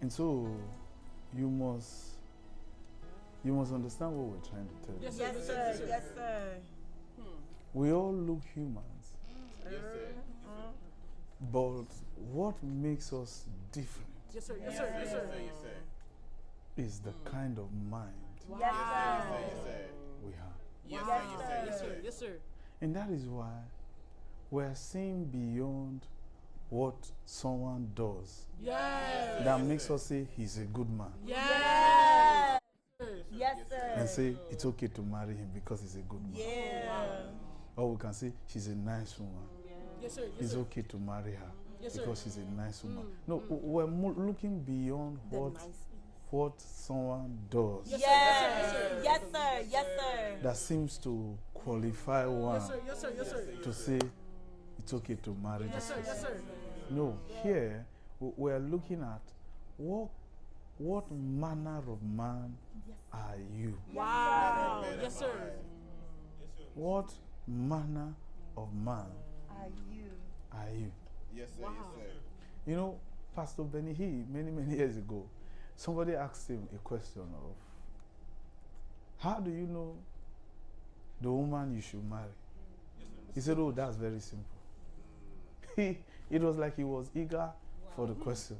And so you must understand what we're trying to tell you. Yes, sir. Yes, sir. Yes, sir. We all look humans. Yes, sir. But what makes us different? Yes, sir. Yes, sir. Yes, sir. Is the kind of mind Yes, sir. we have. Yes, sir. Yes, sir. Yes, sir. And that is why we're seeing beyond what someone does. Yes. That makes us say he's a good man. Yes. Yes, sir. And say it's okay to marry him because he's a good man. Yeah. Or we can say she's a nice woman. Yes, sir. Yes, It's sir. okay to marry her because she's a nice woman. Mm. No, we're looking beyond what someone does. Yes, sir. Yes, sir. Yes, sir. That seems to qualify one Yes, sir. Yes, sir. Yes, sir. to say it's okay to marry Yes, this sir. person. Yes, sir. No, here we're looking at what manner of man are you? Wow. Yes, sir. What manner of man Are you? are you? Yes, sir. Wow. Yes, sir. You know, Pastor Benny, many years ago, somebody asked him a question of, how do you know the woman you should marry? He said, oh, that's very simple. It was like he was eager for the question.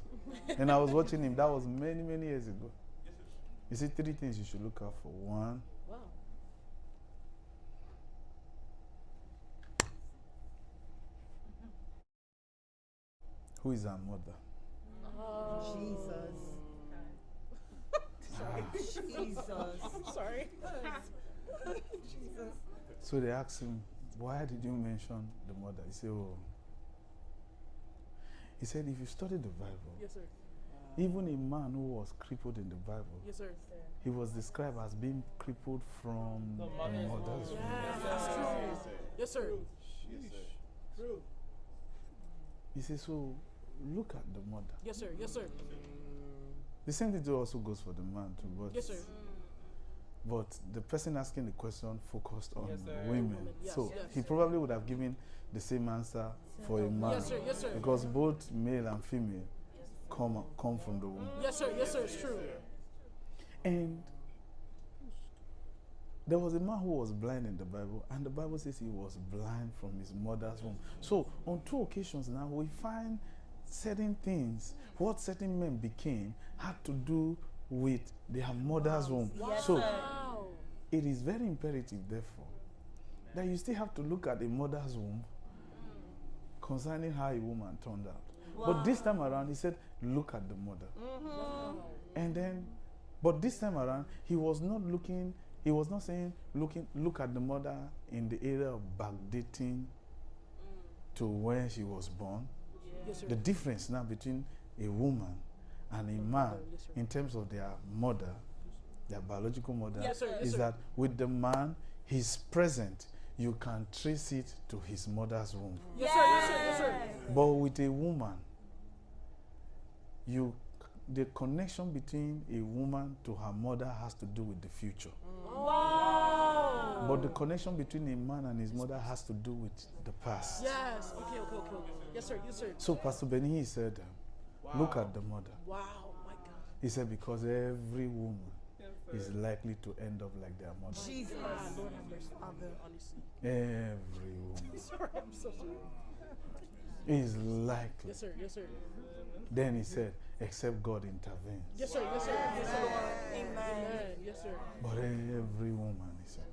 And I was watching him. That was many years ago. You see, 3 things you should look out for. 1, Wow. who is her mother? Jesus. Jesus. Sorry. Jesus. So they asked him, why did you mention the mother? He said, oh. He said, if you study the Bible, Yes, sir. even a man who was crippled in the Bible, Yes, sir. he was described as being crippled from the mother's womb. Yes, that's true. Yes, sir. Yes, sir. True. He said, so look at the mother. Yes, sir. Yes, sir. The same thing also goes for the man too. Yes, sir. But the person asking the question focused on Yes, sir. women. Yes, So yes. he probably would have given the same answer for a man. Yes, sir. Yes, sir. Because both male and female come from the womb. Yes, sir. Yes, sir. It's true. And there was a man who was blind in the Bible, and the Bible says he was blind from his mother's womb. So on 2 occasions now, we find certain things, what certain men became, had to do with their mother's womb. Yes, So sir. it is very imperative, therefore, that you still have to look at a mother's womb concerning how a woman turned out. But this time around, he said, look at the mother. And then, but this time around, he was not saying, look at the mother in the area of backdating to when she was born. Yes, sir. The difference now between a woman and a man in terms of their mother, their biological mother, Yes, sir. Yes, is sir. that with the man, he's present. You can trace it to his mother's womb. Yes, sir. Yes, sir. Yes, sir. But with a woman, the connection between a woman to her mother has to do with the future. Wow. But the connection between a man and his mother has to do with the past. Yes. Okay. Yes, sir. Yes, sir. So Pastor Benny said, look at the mother. Wow. My God. He said, because every woman is likely to end up like their mother. Jesus. Lord have mercy. Honestly. Every woman Sorry. I'm so sorry. is likely. Yes, sir. Yes, sir. Then he said, except God intervenes. Yes, sir. Yes, sir. Yes, sir. Amen. Yes, sir. But every woman, he said,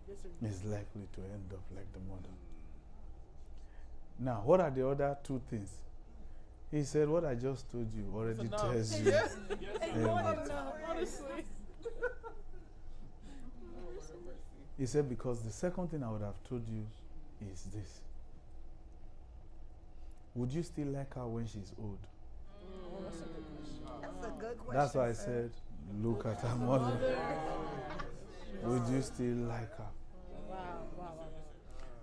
Yes, sir. is likely to end up like the mother. Now, what are the other 2 things? He said, what I just told you already tells you everything. Honestly. He said, because the second thing I would have told you is this. Would you still like her when she's old? That's a good question. That's a good question. That's why I said, look at her mother. Would you still like her? Wow.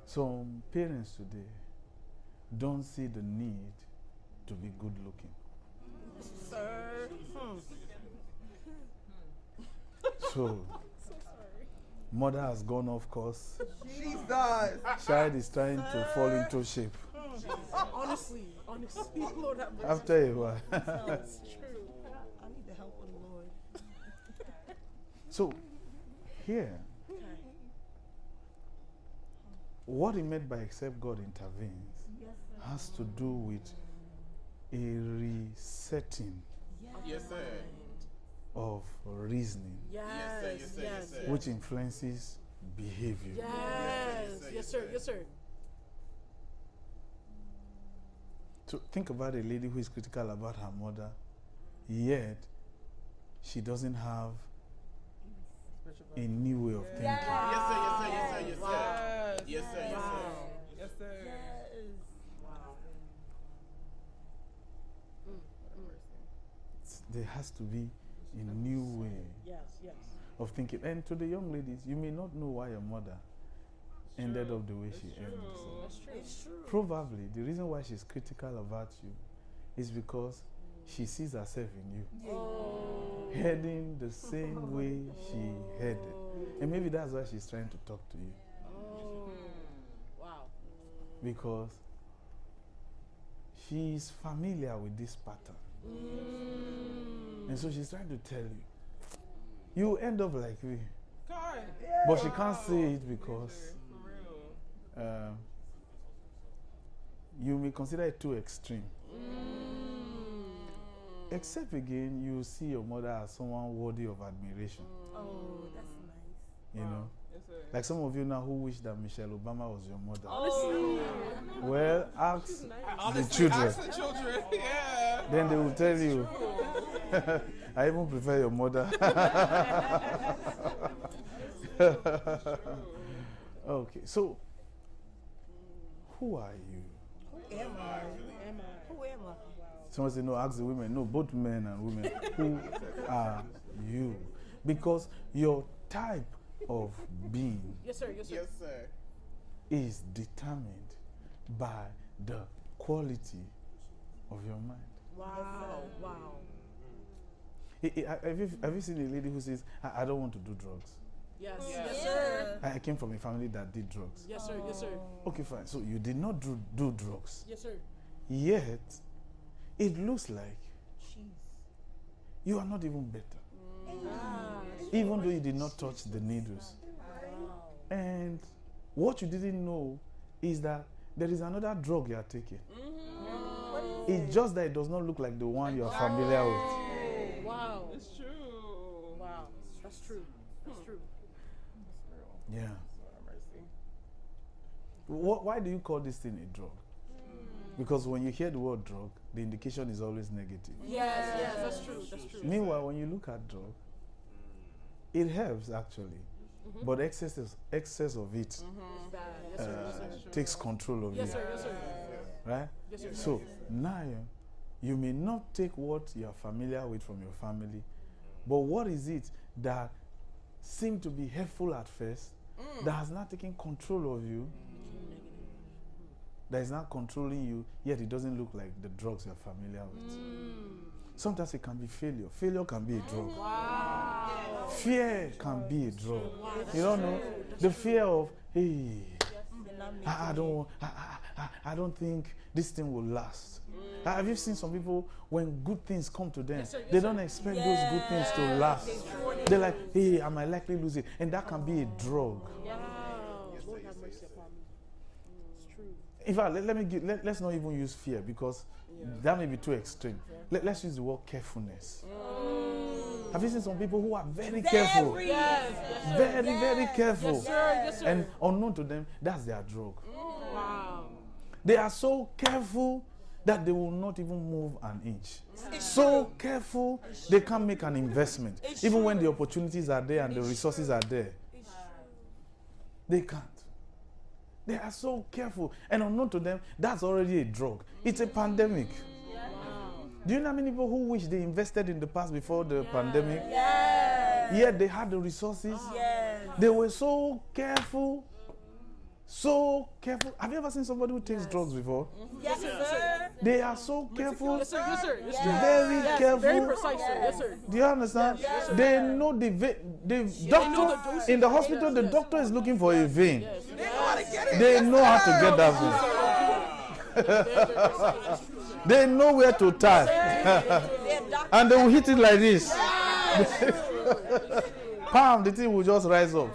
Some parents today don't see the need to be good looking. Sir. So, mother has gone off course. Jesus. Child is trying to fall into shape. Honestly. Lord have mercy. After a while. That's true. So, here, what he meant by except God intervenes has to do with a resetting Yes, sir. of reasoning, Yes, Yes, sir. Yes, sir. which influences behavior. Yes, sir. Yes, sir. So think about a lady who is critical about her mother, yet she doesn't have a new way of thinking. Yes, sir. Yes, sir. Yes, sir. Yes, sir. Wow. Yes, sir. Yes, sir. Yes, sir. Wow. There has to be a new way Yes, yes. of thinking. And to the young ladies, you may not know why your mother ended up the way she ended. That's true. It's true. Probably the reason why she's critical about you is because she sees herself in you, Oh. heading the same way she headed. And maybe that's why she's trying to talk to you. Oh. Wow. Because she's familiar with this pattern. And so she's trying to tell you, you end up like me. God. But she can't say it because For real. you may consider it too extreme. Except again, you see your mother as someone worthy of admiration. Oh, that's nice. You know? Yes, sir. Like some of you now who wish that Michelle Obama was your mother. Honestly. Well, ask Honestly, the children. ask the children. Yeah. Then they will tell you. I even prefer your mother. Okay, so who are you? Who am I? Who am I? Someone say, no, ask the women. No, both men and women. Who are you? Because your type of being Yes, sir. Yes, sir. Yes, sir. is determined by the quality of your mind. Wow. Wow. Have you seen a lady who says, I don't want to do drugs? Yes. Yeah. Yes, sir. I came from a family that did drugs. Yes, sir. Yes, sir. Okay, fine. So you did not do drugs. Yes, sir. Yet, it looks like Jeez. you are not even better. Ah. Even though you did not touch the needles. And what you didn't know is that there is another drug you are taking. It's just that it does not look like the one you are familiar with. Wow. It's true. Wow. That's true. That's true. Yeah. Lord have mercy. Why do you call this thing a drug? Because when you hear the word drug, the indication is always negative. Yes. Yes. That's true. That's true. Meanwhile, when you look at drug, it helps actually, but excess of it It's bad. Yes, sir. Yes, sir. takes control of Yes, you, sir. Yes, sir. right? Yes, sir. So now you may not take what you are familiar with from your family, but what is it that seemed to be helpful at first, that has not taken control of you, that is not controlling you, yet it doesn't look like the drugs you're familiar with. Sometimes it can be failure. Failure can be a drug. Wow. Fear can be a drug. You don't know? The fear of, hey, I don't think this thing will last. Have you seen some people, when good things come to them, Yes, sir. Yes, they sir. don't expect those good things to last. They're like, hey, I might likely lose it. And that can be a drug. Wow. Lord have mercy upon me. It's true. In fact, let's not even use fear because that may be too extreme. Let's use the word carefulness. Have you seen some people who are very careful? Yes. Yes, sir. Very careful. Yes, sir. Yes, sir. And unknown to them, that's their drug. Wow. They are so careful that they will not even move an inch. So careful, they can't make an investment. Even when the opportunities are there and the resources are there, they can't. They are so careful. And unknown to them, that's already a drug. It's a pandemic. Do you know how many people who wish they invested in the past before the pandemic? Yes. Yet they had the resources. Yes. They were so careful. So careful. Have you ever seen somebody who takes drugs before? Yes, sir. They are so careful. Yes, sir. Yes, sir. Yes, sir. Very Yes, careful. very precise, sir. Yes, sir. Do you understand? Yes, They know the doctor doses. in the hospital. The Yes. doctor is looking for a vein. Yes. They know how to get it. They know how to get that vein. They know where to tie, They're doctors. and they will hit it like this. Palm, the thing will just rise up.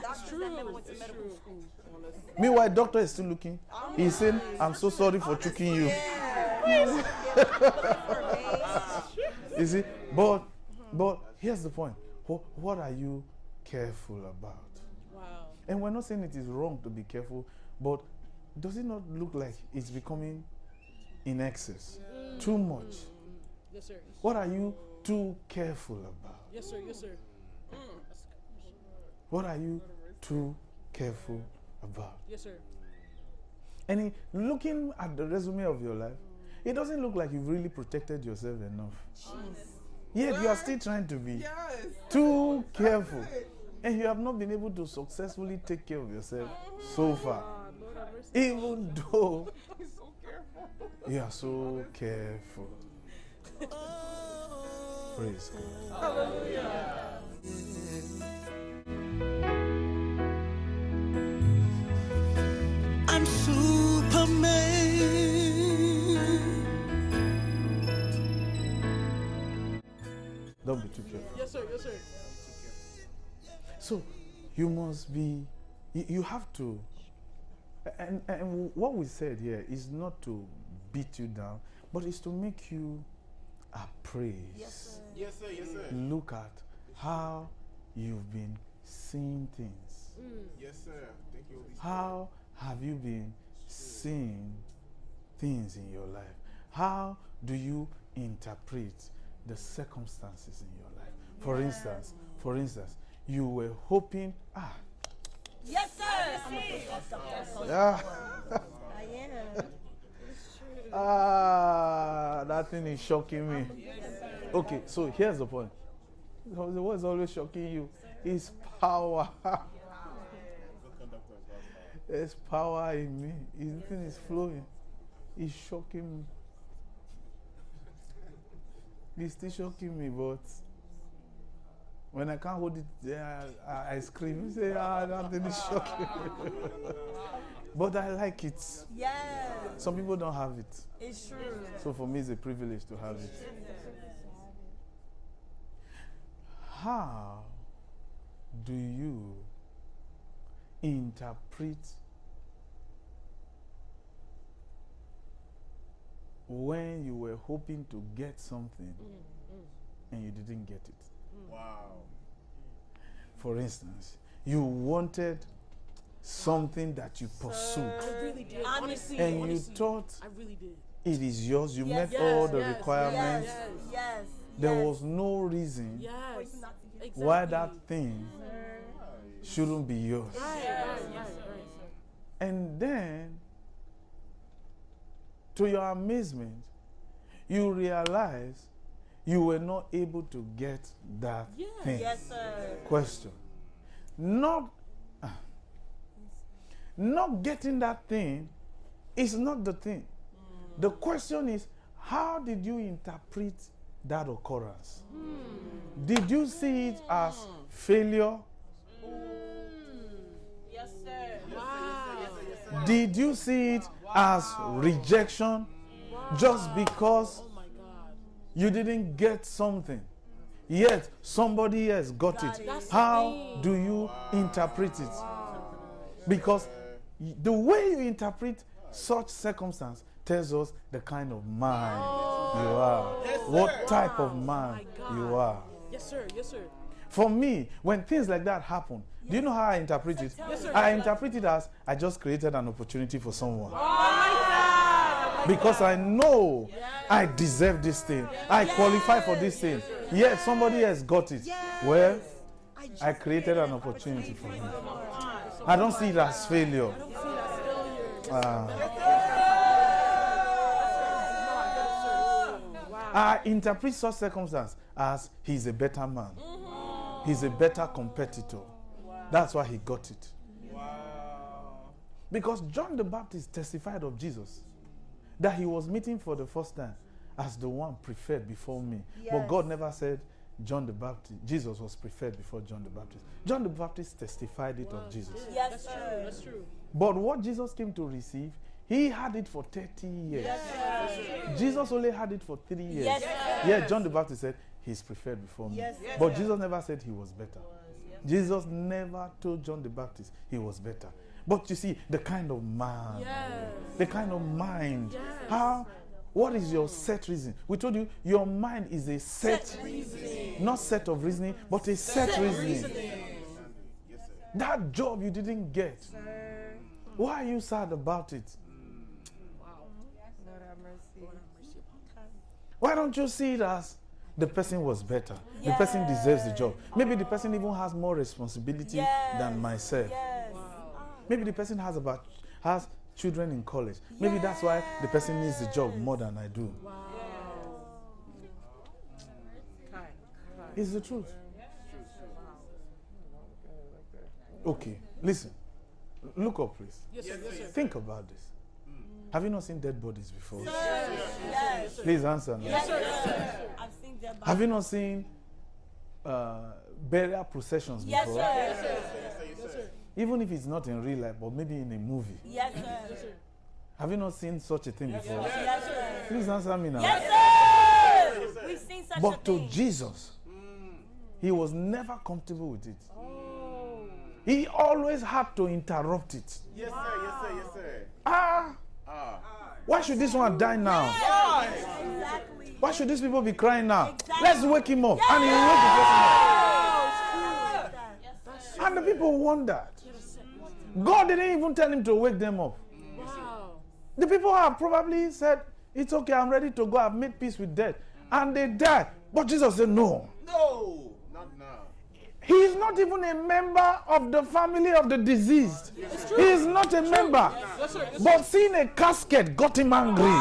That's true. Never went to medical school. Meanwhile, doctor is still looking. He's saying, I'm so sorry for choking you. You see, but here's the point. What are you careful about? Wow. And we're not saying it is wrong to be careful, but does it not look like it's becoming in excess? Too much? Yes, sir. What are you too careful about? Yes, sir. Yes, sir. What are you too careful about? Yes, sir. And looking at the resume of your life, it doesn't look like you've really protected yourself enough. Yet you are still trying to be too careful. And you have not been able to successfully take care of yourself so far. Even though you are so careful. Praise God. I'm Superman. Don't be too careful. Yes, sir. Yes, sir. So you must be, you have to, and what we said here is not to beat you down, but it's to make you appraise. Yes, sir. Yes, sir. Yes, sir. Look at how you've been seeing things. Yes, sir. Thank you, Holy Spirit. How have you been seeing things in your life? How do you interpret the circumstances in your life? For instance, you were hoping, Yes, sir. I'm a yeah, I am. that thing is shocking me. Okay, so here's the point. What is always shocking you is power. There's power in me. The thing is flowing. It's shocking me. It's still shocking me, but when I can't hold it, I scream. Say, that thing is shocking. But I like it. Yes. Some people don't have it. It's true. So for me, it's a privilege to have it. How do you interpret when you were hoping to get something and you didn't get it? Wow. For instance, you wanted something that you pursued I really did. Honestly. and you honestly, thought I really did. it is yours. You Yes, met all the yes, requirements. Yes. Yes. There yes. was no reason Yes. Exactly. why that thing shouldn't be yours. Right. And then, to your amazement, you realize you were not able to get that thing. Yes, sir. Question. Not getting that thing is not the thing. The question is, how did you interpret that occurrence? Did you see it as failure? Yes, sir. Wow. Did you see it as rejection just because Oh my God. you didn't get something, yet somebody else got it? That's the How thing. do you interpret it? Because the way you interpret such circumstance tells us the kind of man you are, what type of man you are. Yes, sir. Yes, sir. For me, when things like that happen, do you know how I interpret it? Yes, sir. I interpret it as I just created an opportunity for someone. Oh, Because I know I deserve this thing. I qualify for this thing. Yes, somebody else got it. Well, I created an opportunity for him. I don't see it as failure. I interpret such circumstance as he's a better man. He's a better competitor. That's why he got it. Because John the Baptist testified of Jesus that he was meeting for the first time as the one preferred before me. But Yes. God never said John the Baptist, Jesus was preferred before John the Baptist. John the Baptist testified it of Jesus. Yes, That's sir. true. That's true. But what Jesus came to receive, he had it for 30 years. Yes, sir. Jesus only had it for 3 years. Yes, sir. Yeah, John the Baptist said he's preferred before me. Yes, But Jesus never said he was better. Jesus never told John the Baptist he was better. But you see, the kind of man, the kind of mind, what is your set reason? We told you your mind is a set reasoning. Not set of reasoning, but a set reasoning. That job you didn't get, why are you sad about it? Why don't you see it as the person was better? The person deserves the job. Maybe the person even has more responsibility than myself. Maybe the person has children in college. Maybe that's why the person needs the job more than I do. It's the truth. Okay, listen. Look up, please. Yes, sir. Think about this. Have you not seen dead bodies before? Yes. Please answer me. Yes, sir. I've seen them. Have you not seen burial processions before? Yes, sir. Yes, sir. Even if it's not in real life, but maybe in a movie. Yes, sir. Have you not seen such a thing before? Yes, sir. Please answer me now. Yes, sir. We've seen such a But to thing. Jesus, he was never comfortable with it. He always had to interrupt it. Yes, sir. Yes, sir. Yes, sir. Why should this one die now? Exactly. Why should these people be crying now? Exactly. Let's wake him up. And he will wake the person up. And the people wondered. God didn't even tell him to wake them up. Wow. The people have probably said, it's okay, I'm ready to go. I've made peace with death. And they died. But Jesus said, no. No, not now. He is not even a member of the family of the deceased. He is not a member. Yes, sir. But seeing a casket got him angry.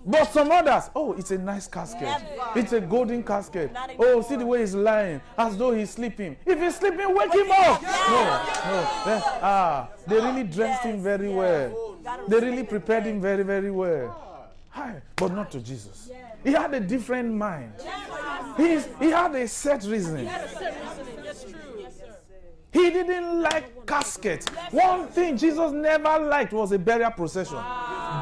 But some others, oh, it's a nice casket. It's a golden casket. Oh, see the way he's lying, as though he's sleeping. If he's sleeping, wake him up. No. They really dressed him very well. They really prepared him very, very well. But not to Jesus. He had a different mind. He had a set reasoning. Yes, true. He didn't like casket. One thing Jesus never liked was a burial procession.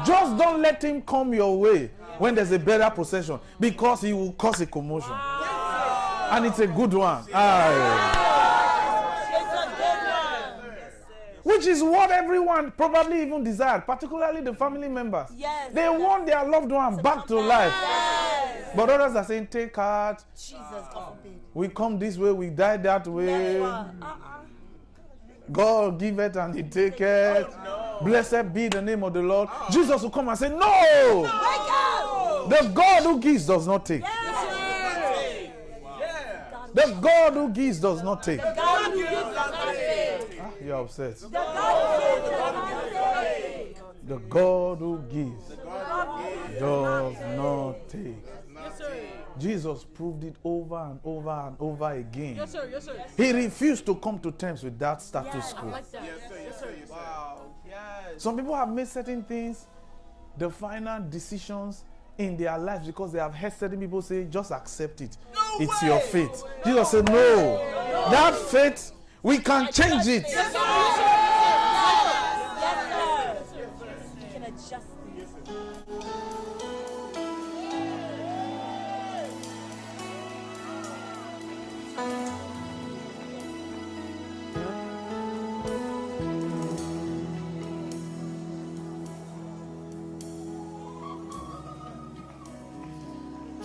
Just don't let him come your way when there's a burial procession, because he will cause a commotion. And it's a good one. Which is what everyone probably even desired, particularly the family members. Yes. They want their loved one back to life. Yes. But others are saying, take heart. Jesus, God forbid. We come this way, we die that way. God give it and he take it. Blessed be the name of the Lord. Jesus will come and say, no! The God who gives does not take. The God who gives does not take. God who gives does not take. You're upset. The God who gives does not take. The God who gives does not take. Yes, sir. Jesus proved it over and over and over again. Yes, sir. Yes, sir. He refused to come to terms with that status quo. Like that. Yes, sir. Wow. Yes. Some people have made certain things the final decisions in their lives because they have heard certain people say, just accept it. It's your fate. Jesus said, no. That fate, we can change it. Yes, sir. You can adjust it.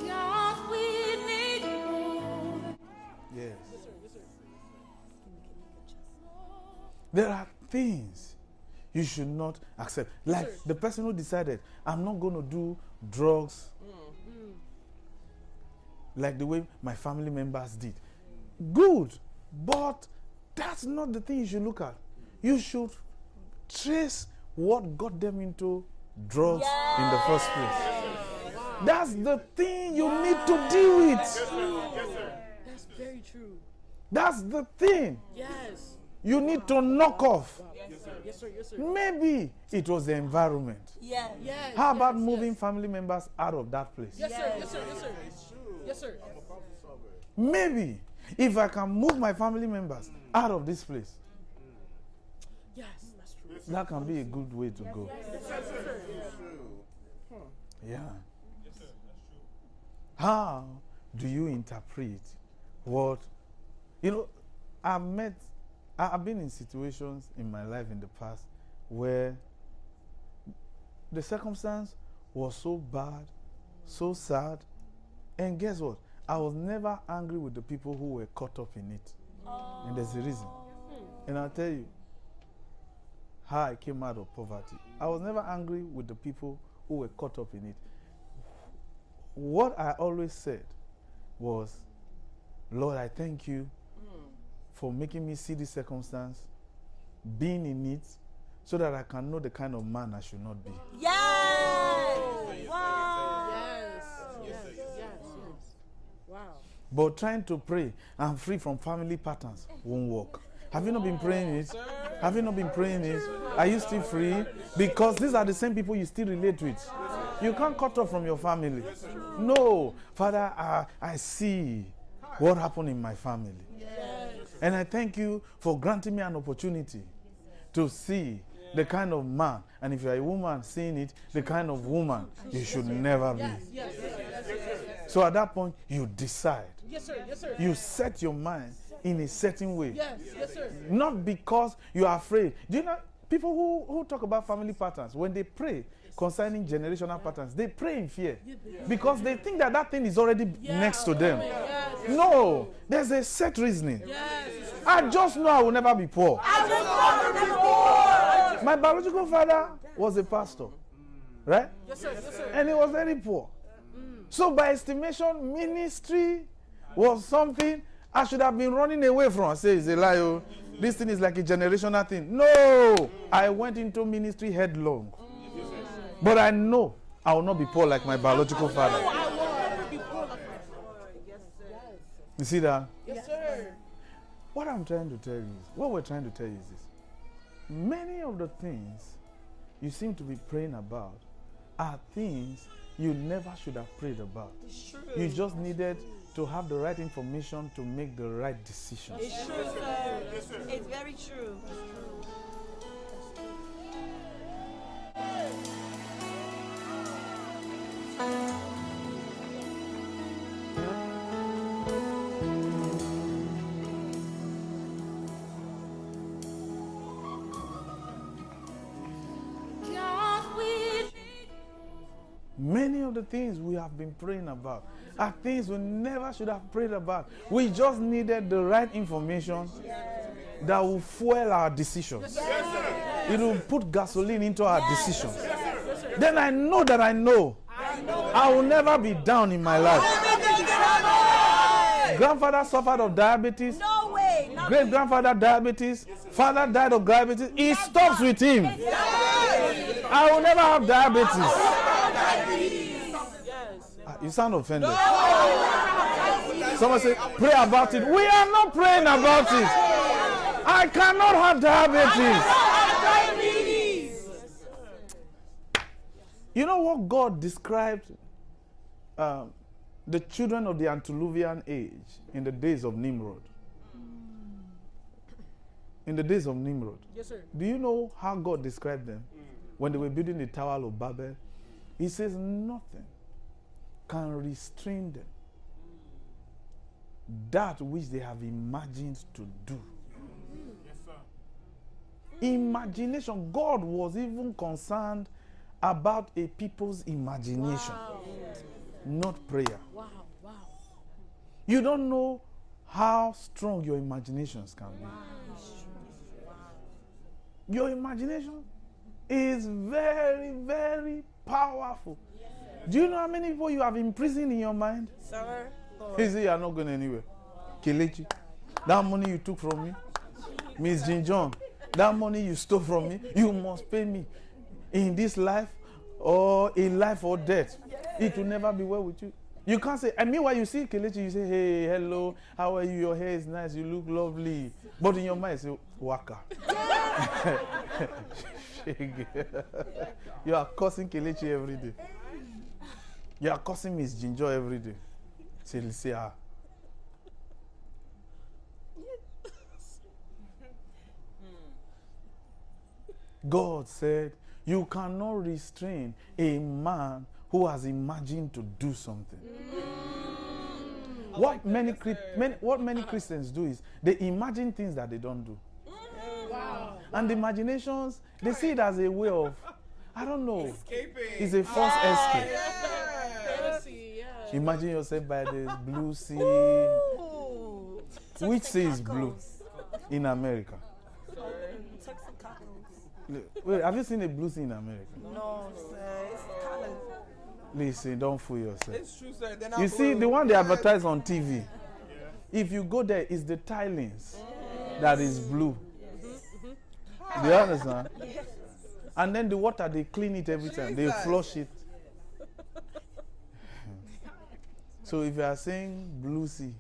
God, we need more. Yes. There are things you should not accept. Like the person who decided, I'm not going to do drugs like the way my family members did. Good, but that's not the thing you should look at. You should trace what got them into drugs in the first place. That's the thing you need to deal with. That's very true. That's the thing Yes. you need to knock off. Yes, sir. Yes, sir. Yes, sir. Maybe it was the environment. Yes. Yes. How about yes, moving yes. family members out of that place? Yes, sir. Yes, sir. Yes, sir. Yes, sir. Maybe if I can move my family members out of this place, Yes, that's true. that can be a good way to go. Yeah. How do you interpret what, I've been in situations in my life in the past where the circumstance was so bad, so sad, and guess what? I was never angry with the people who were caught up in it. And there's a reason. And I'll tell you how I came out of poverty. I was never angry with the people who were caught up in it. What I always said was, Lord, I thank you for making me see this circumstance, being in it, so that I can know the kind of man I should not be. Yes! Wow! Yes. Wow. But trying to pray and free from family patterns won't work. Have you not been praying it? Have you not been praying it? Are you still free? Because these are the same people you still relate with. You can't cut off from your family. No. Father, I see what happened in my family. And I thank you for granting me an opportunity to see the kind of man, and if you're a woman seeing it, the kind of woman you should never be. So at that point, you decide. Yes, sir. You set your mind in a certain way. Yes, sir. Not because you are afraid. Do you know, people who talk about family patterns, when they pray concerning generational patterns, they pray in fear. Because they think that thing is already next to them. No, there's a set reasoning. I just know I will never be poor. My biological father was a pastor, right? Yes, sir. And he was very poor. So by estimation, ministry was something I should have been running away from. I say, it's a lie. Oh. This thing is like a generational thing. No! I went into ministry headlong. But I know I will not be poor like my biological father. You see that? Yes, sir. What I'm trying to tell you is, what we're trying to tell you is this. Many of the things you seem to be praying about are things you never should have prayed about. You just needed to have the right information to make the right decision. It's true, sir. It's very true. Many of the things we have been praying about are things we never should have prayed about. We just needed the right information that will fuel our decisions. It will put gasoline into our decisions. Then I know that I know I will never be down in my life. Grandfather suffered of diabetes. No way. Great grandfather diabetes. Father died of diabetes. It stops with him. I will never have diabetes. You sound offended. Someone say, pray about it. We are not praying about it. I cannot have diabetes. You know what God described the children of the antediluvian age in the days of Nimrod? In the days of Nimrod. Yes, sir. Do you know how God described them when they were building the Tower of Babel? He says nothing can restrain them. That which they have imagined to do. Yes, sir. Imagination. God was even concerned about a people's imagination, not prayer. Wow. You don't know how strong your imaginations can be. Your imagination is very, very powerful. Do you know how many people you have imprisoned in your mind? Sir. You say you are not going anywhere. Kelechi, that money you took from me, Miss Jinjon, that money you stole from me, you must pay me in this life or in life or death. It will never be well with you. You can't say, and meanwhile you see Kelechi, you say, hey, hello, how are you? Your hair is nice, you look lovely. But in your mind you say, waka. You are cursing Kelechi every day. You are cursing Miss Ginger every day. Say, ah. God said, you cannot restrain a man who has imagined to do something. What many Christians do is they imagine things that they don't do. Wow. And the imaginations, they see it as a way of, I don't know, Escaping. it's a false escape. Fantasy, yeah. Imagine yourself by the blue sea. Ooh. Which sea is blue in America? Turks and Caicos. Wait, have you seen a blue sea in America? No, sir. It's colors. Listen, don't fool yourself. It's true, sir. They're not You see, blue. the one they advertise on TV, if you go there, it's the tilings that is blue. Do you understand? And then the water, they clean it every time. They flush it. So if you are saying blue sea,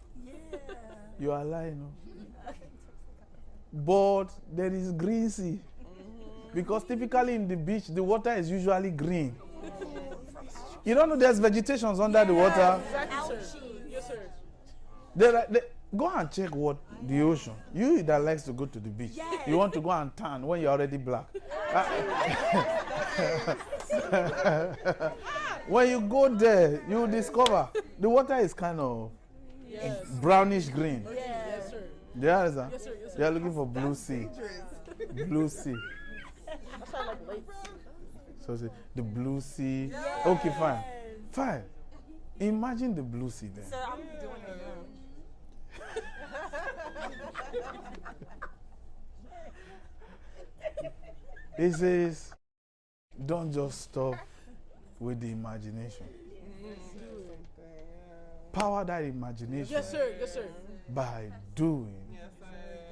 you are lying. No? But there is green sea. Because typically in the beach, the water is usually green. You don't know there's vegetations under the water. Exactly, sir. Yes, sir. Go and check what the ocean. You that likes to go to the beach, you want to go and tan when you're already black. When you go there, you discover the water is kind of brownish green. Yes, sir. Do you understand? Yes, sir. Yes, sir. You're looking for blue sea. Blue sea. That's not like lake. So say the blue sea. Okay, fine. Fine. Imagine the blue sea then. Sir, I'm doing it now. It says, don't just stop with the imagination. Power that imagination Yes, sir. Yes, sir. by doing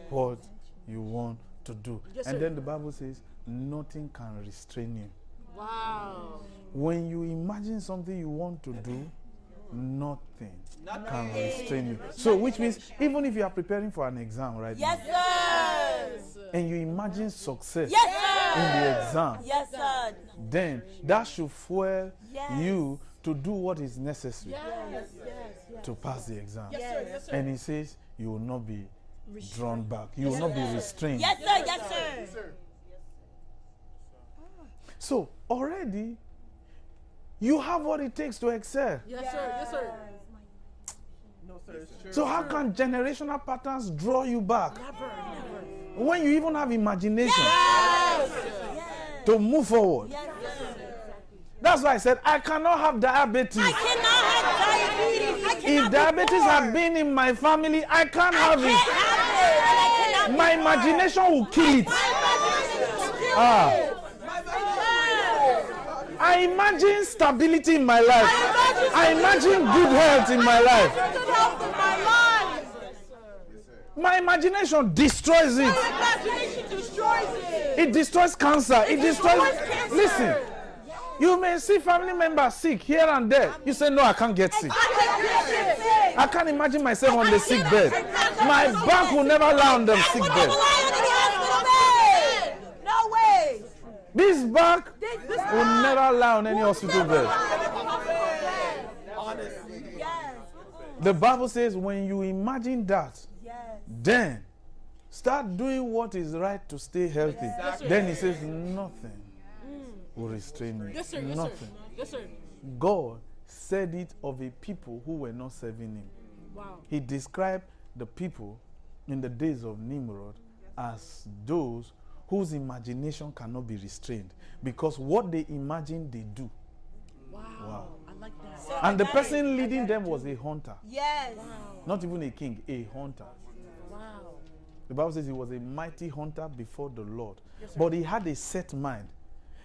what you want to do. Yes, And sir. then the Bible says, nothing can restrain you. Wow. When you imagine something you want to do, nothing can restrain you. So, which means even if you are preparing for an exam right Yes, now, sir. and you imagine success Yes, in sir. the exam, Yes, sir. then that should fuel Yes. you to do what is necessary Yes, yes. to pass the exam. Yes, sir. Yes, sir. And he says you will not be drawn back. You will not be restrained. Yes, sir. Yes, sir. So already you have what it takes to excel. Yes, sir. Yes, sir. No, sir. It's true. So how can generational patterns draw you back Never, never. when you even have imagination Yes. to move forward? Yes, sir. That's why I said I cannot have diabetes. I cannot have diabetes. I cannot If diabetes had been in my family, I can't have it. have it. My imagination will kill it. Ah. I imagine stability in my life. I imagine good health in my life. My imagination destroys it. Imagination destroys it. It destroys cancer. It destroys. cancer. Listen, you may see family members sick here and there. You say, no, I can't get sick. I can't imagine myself on the sick bed. My back will never lie on the sick bed. No way. This back will never lie on any hospital bed. Honestly. Yes. The Bible says when you imagine that, Yes. then start doing what is right to stay healthy. Then he says nothing will restrain you. Yes, sir. Yes, sir. Nothing. Yes, sir. God said it of a people who were not serving him. Wow. He described the people in the days of Nimrod as those whose imagination cannot be restrained because what they imagine they do. Wow. I like that. And the person leading them was a hunter, Yes. not even a king, a hunter. Wow. The Bible says he was a mighty hunter before the Lord, but he had a set mind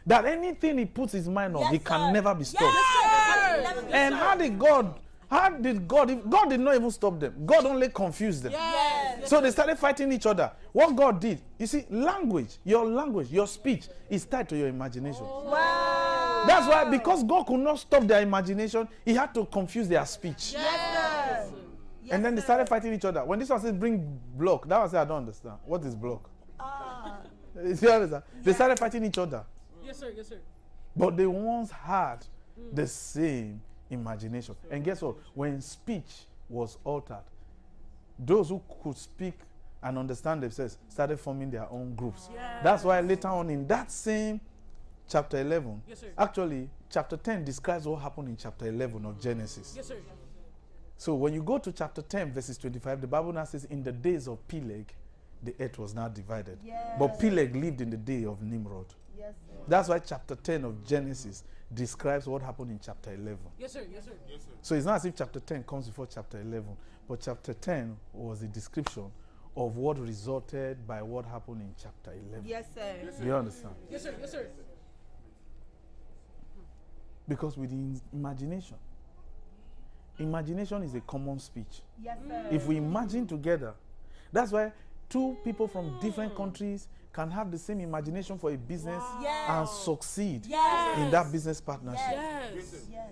that anything he puts his mind on, Yes, he can sir. never be stopped. Yes, sir. And how did God, if God did not even stop them, God only confused them. Yes. So they started fighting each other. What God did, you see, language, your speech is tied to your imagination. Wow. That's why, because God could not stop their imagination, he had to confuse their speech. Yes, sir. And then they started fighting each other. When this one says bring block, that one said, I don't understand. What is block? Ah. You see what I'm saying? They started fighting each other. Yes, sir. Yes, sir. But they once had the same imagination. And guess what? When speech was altered, those who could speak and understand themselves started forming their own groups. That's why later on in that same chapter 11. Yes, sir. Actually, chapter 10 describes what happened in chapter 11 of Genesis. Yes, sir. So when you go to chapter 10, verses 25, the Bible now says, in the days of Peleg, the earth was now divided. Yes. But Peleg lived in the day of Nimrod. Yes, sir. That's why chapter 10 of Genesis describes what happened in chapter 11. Yes, sir. Yes, sir. So it's not as if chapter 10 comes before chapter 11, but chapter 10 was a description of what resulted by what happened in chapter 11. Yes, sir. Do you understand? Yes, sir. Yes, sir. Because with the imagination is a common speech. Yes, sir. If we imagine together, that's why two people from different countries can have the same imagination for a business Yes. and succeed Yes. in that business partnership. Yes. Yes.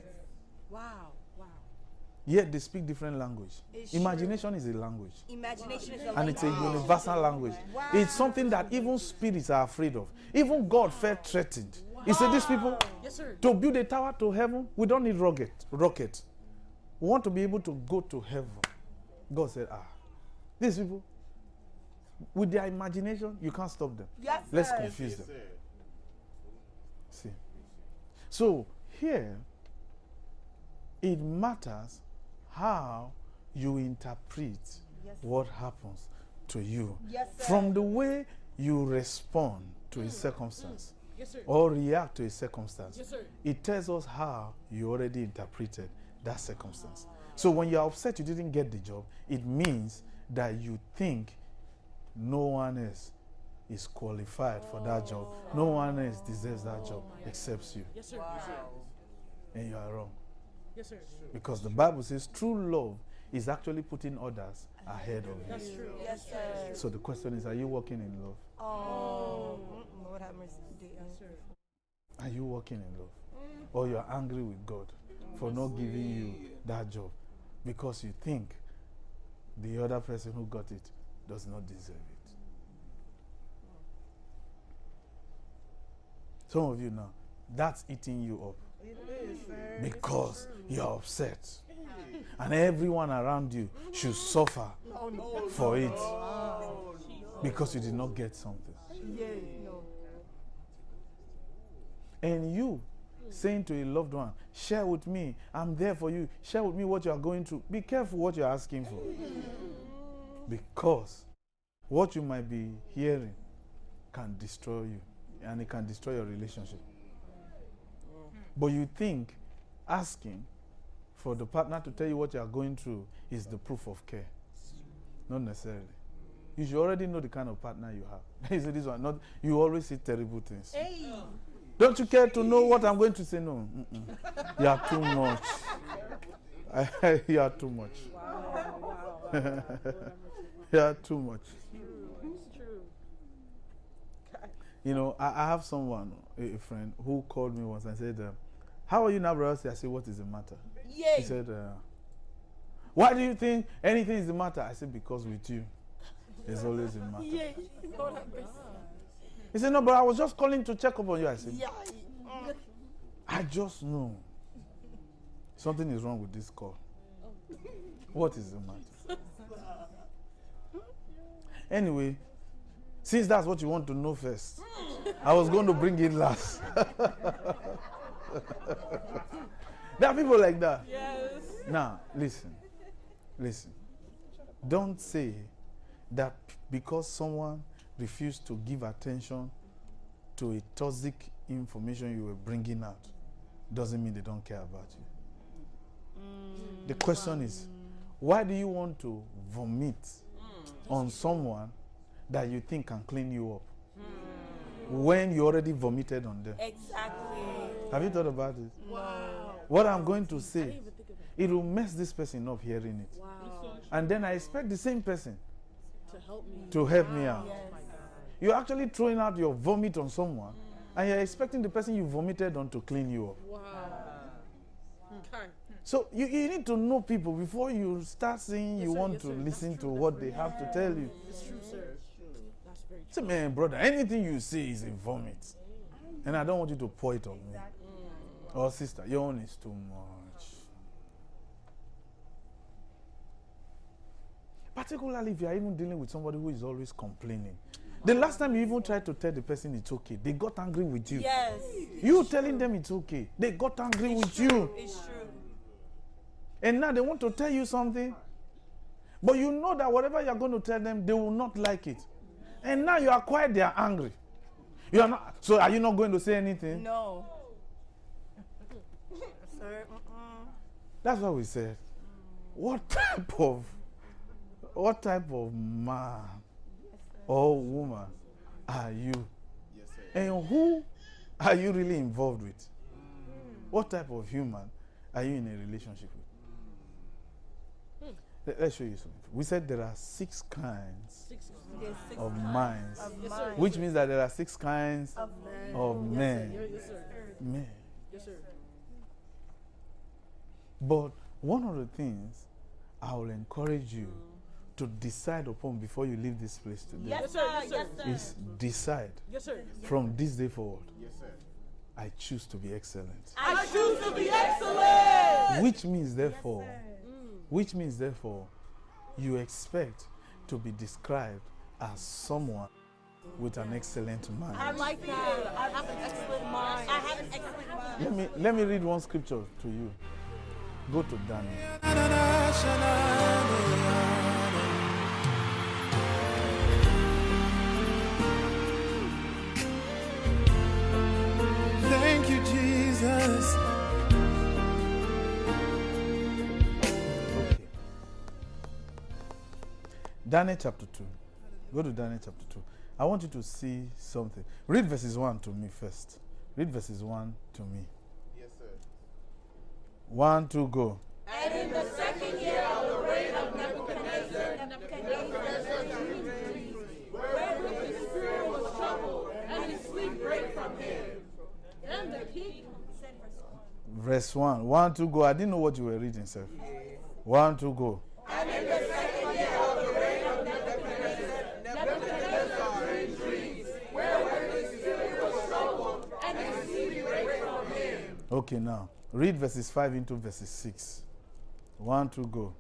Wow. Wow. Yet they speak different language. It's Imagination is a language. Imagination is a And it's a language. universal language. Wow. It's something that even spirits are afraid of. Even God felt threatened. He said, these people, Yes, sir. to build a tower to heaven, we don't need rocket. We want to be able to go to heaven. God said, these people, with their imagination, you can't stop them. Yes, Let's sir. confuse them. See. So here, it matters how you interpret Yes, what happens to you. Yes, sir. From the way you respond to a circumstance Yes, sir. or react to a circumstance, Yes, sir. it tells us how you already interpreted that circumstance. So when you're upset you didn't get the job, it means that you think no one else is qualified for that job. No one else deserves that job except you. Yes, sir. And you are wrong. Yes, sir. Because the Bible says true love is actually putting others ahead of you. That's true. Yes, sir. So the question is, are you walking in love? Oh, Lord have mercy. Yes, sir. Are you walking in love? Or you're angry with God for not giving you that job because you think the other person who got it does not deserve it. Some of you now, that's eating you up It is, sir. because you're upset. And everyone around you should suffer for it because you did not get something. Yes, no. And you saying to a loved one, share with me, I'm there for you, share with me what you are going through. Be careful what you're asking for. Because what you might be hearing can destroy you, and it can destroy your relationship. But you think asking for the partner to tell you what you are going through is the proof of care. Not necessarily. You should already know the kind of partner you have. You say this one, not you always say terrible things. Hey. Don't you care to know what I'm going to say? No. You are too much. You are too much. You are too much. It's true. You know, I have someone, a friend, who called me once and said, how are you now, Bro.Osi? I said, what is the matter? Yay. He said, why do you think anything is the matter? I said, because with you, there's always a matter. Yay. Lord have mercy. He said, no, but I was just calling to check up on you. I said, Yeah. I just know something is wrong with this call. What is the matter? Anyway, since that's what you want to know first, I was going to bring it last. There are people like that. Yes. Now, listen. Don't say that because someone refused to give attention to a toxic information you were bringing out doesn't mean they don't care about you. The question is, why do you want to vomit on someone that you think can clean you up when you already vomited on them? Exactly. Have you thought about it? Wow. What I'm going to I say, didn't even think of that. it will mess this person up hearing it. Wow. And then I expect the same person To help me. to help me out. Yes. You're actually throwing out your vomit on someone, and you're expecting the person you vomited on to clean you up. Wow. Okay. So you need to know people before you start saying you Yes, sir, want yes, to sir. That's listen to true, what that's they very have to tell you. It's true, sir. That's very Say, true. man, brother, anything you say is a vomit. And I don't want you to pour it on me. Oh, sister, your own is too much. Particularly if you are even dealing with somebody who is always complaining. The last time you even tried to tell the person it's okay, they got angry with you. Yes. You telling them it's okay, they got angry with you. It's true. And now they want to tell you something, but you know that whatever you're going to tell them, they will not like it. And now you are quiet, they are angry. You are not. So are you not going to say anything? No. Sir, That's what we said. What type of man or woman are you? Yes, sir. And who are you really involved with? What type of human are you in a relationship with? Let's show you something. We said there are 6 kinds of minds, which means that there are 6 kinds of men. Yes, sir. Men. Yes, sir. But one of the things I will encourage you to decide upon before you leave this place today yes, sir. Yes, sir. is decide Yes, sir. from this day forward, Yes, sir. I choose to be excellent. I choose to be excellent. Which means therefore, you expect to be described as someone with an excellent mind. I like that. I have an excellent mind. I have an excellent mind. Let me read one scripture to you. Go to Daniel. Thank you, Jesus. Okay. Daniel chapter 2. Go to Daniel chapter 2. I want you to see something. Read verses 1 to me first. Read verses 1 to me. Yes, sir. 1, 2, go. And in the second year of the reign of Nebuchadnezzar, wherewith his spirit was troubled, and his sleep brake from him. And the king Verse 1. 1, 2, go. I didn't know what you were reading, sir. 1, 2, go. And in the second year of the reign of Nebuchadnezzar dreamed dreams, wherewith his spirit was troubled, and his sleep brake from him. Okay, now. Read verses 5 into verses 6. 1, 2, go.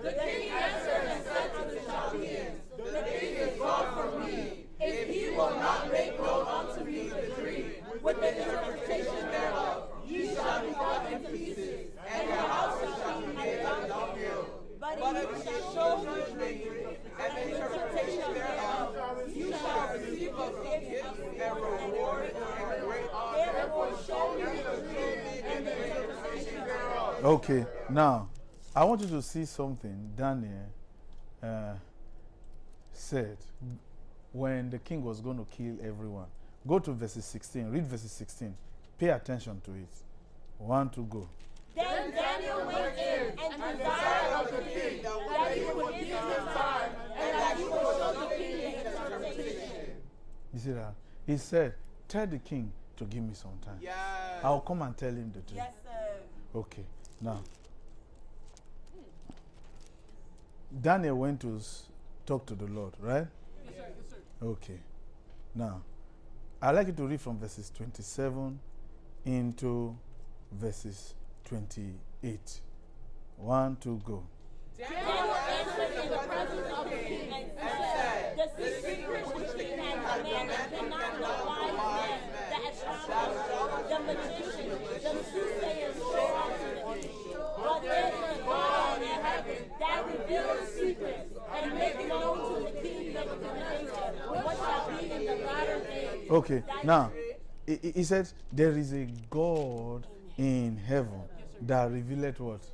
The king answered and said to the Chaldeans, the king is gone from me, if he will not make known unto me the dream, with the interpretation thereof, ye shall be cut in pieces, and your house shall be made dunghill. But if you shall show me the dream, and the interpretation thereof, you shall receive of me gifts and reward and great honor. Therefore show me the dream and the interpretation thereof. Okay, now, I want you to see something Daniel said when the king was going to kill everyone. Go to verses 16. Read verses 16. Pay attention to it. 1, 2, go. Then Daniel went in and desired of the king that he would give him time and that he would show the king the interpretation. You see that? He said, tell the king to give me some time. Yes. I'll come and tell him the truth. Yes, sir. Okay, now. Daniel went to talk to the Lord, right? Yes, sir. Yes, sir. Okay. Now, I'd like you to read from verses 27 into verses 28. 1, 2, go. Daniel answered in the presence of the king and said, the secret which the king had commanded cannot the wise man, the astronomer, the magician, the soothsayers show unto the king. But there is a God in heaven that reveals secrets and makes known to the king Nebuchadnezzar what shall be in the latter days. Okay, now, he said, there is a God in heaven that revealed what?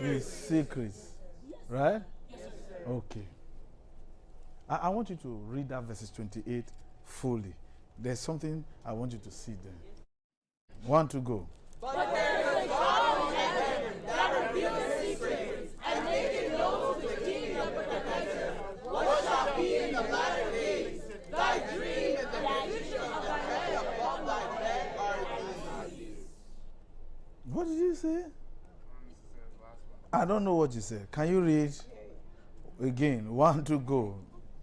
His secrets. Right? Okay. I want you to read that verses 28 fully. There's something I want you to see there. 1, 2, go. But there is a God in heaven that reveals secrets and makes it known to the king Nebuchadnezzar what shall be in the latter days. Thy dream and the vision of thy head upon thy bed are these. What did you say? I don't know what you said. Can you read again? 1, 2, go.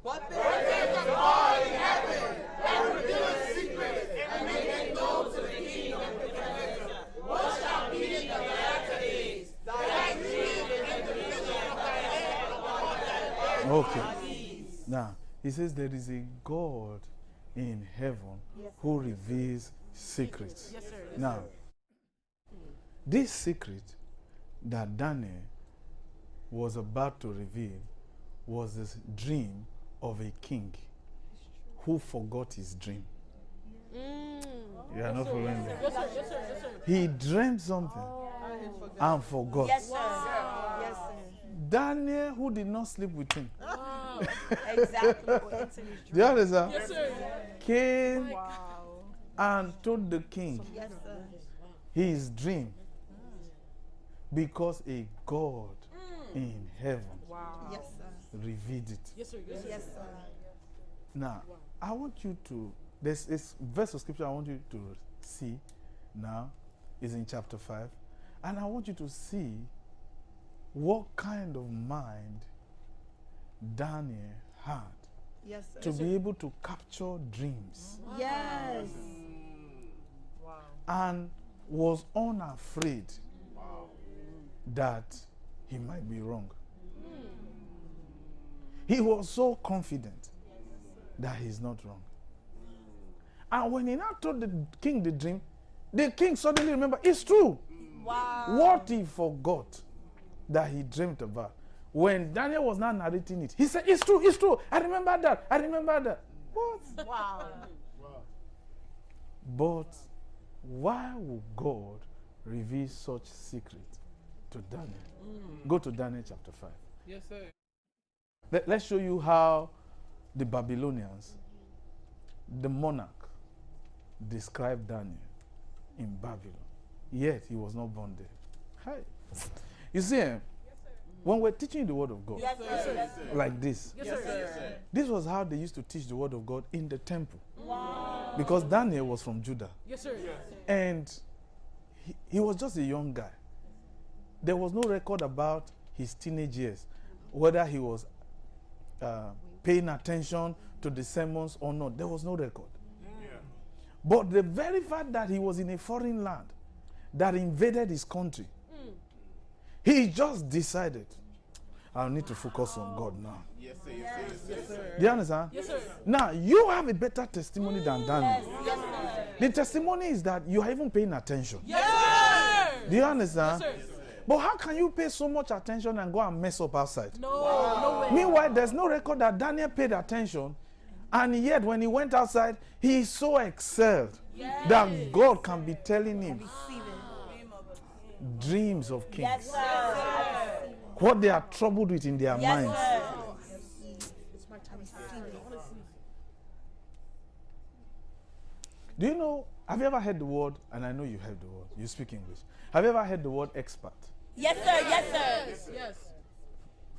But there is a God in heaven that reveals secrets and makes it known to the king Nebuchadnezzar what shall be in the latter days. Thy dream and the vision of thy head upon thy bed are Okay. these. Now, He says there is a God in heaven who reveals secrets. Yes, sir. Now, this secret that Daniel was about to reveal was this dream of a king who forgot his dream. You are not following me? Yes, sir. Yes, sir. Yes, sir. He dreamed something and forgot. Yes, sir. Yes, sir. Daniel, who did not sleep with him, Exactly. do you understand? Yes, sir. Came and told the king Yes, sir. his dream because a God in heaven Yes, sir. revealed it. Yes, sir. Yes, sir. Yes, sir. Now, I want you to, there's this verse of scripture I want you to see now, is in chapter 5. And I want you to see what kind of mind Daniel had Yes, sir. to be able to capture dreams Yes. and was unafraid that he might be wrong. He was so confident that he's not wrong. And when he now told the king the dream, the king suddenly remembered, it's true. Wow. What he forgot that he dreamt about. When Daniel was now narrating it, he said, it's true, it's true. I remember that. I remember that. What? Wow. But why would God reveal such secret to Daniel? Go to Daniel chapter 5. Yes, sir. Let's show you how the Babylonians, the monarch, described Daniel in Babylon. Yet he was not born there. Hi. You see, when we're teaching the word of God, Yes, sir. Yes, sir. like this, Yes, sir. this was how they used to teach the word of God in the temple. Wow. Because Daniel was from Judah. Yes, sir. And he was just a young guy. There was no record about his teenage years, whether he was paying attention to the sermons or not. There was no record. But the very fact that he was in a foreign land that invaded his country, he just decided, I need to focus on God now. Yes, sir. Yes, sir. Do you understand? Yes, sir. Now, you have a better testimony than Daniel. Yes, sir. The testimony is that you are even paying attention. Yes, sir. Do you understand? Yes, sir. But how can you pay so much attention and go and mess up outside? No, no way. Meanwhile, there's no record that Daniel paid attention, and yet when he went outside, he so excelled that God can be telling him dreams of kings, Yes, sir. what they are troubled with in their Yes, minds. sir. Do you know, have you ever heard the word, and I know you heard the word, you speak English. Have you ever heard the word expert? Yes, sir. Yes, sir. Yes.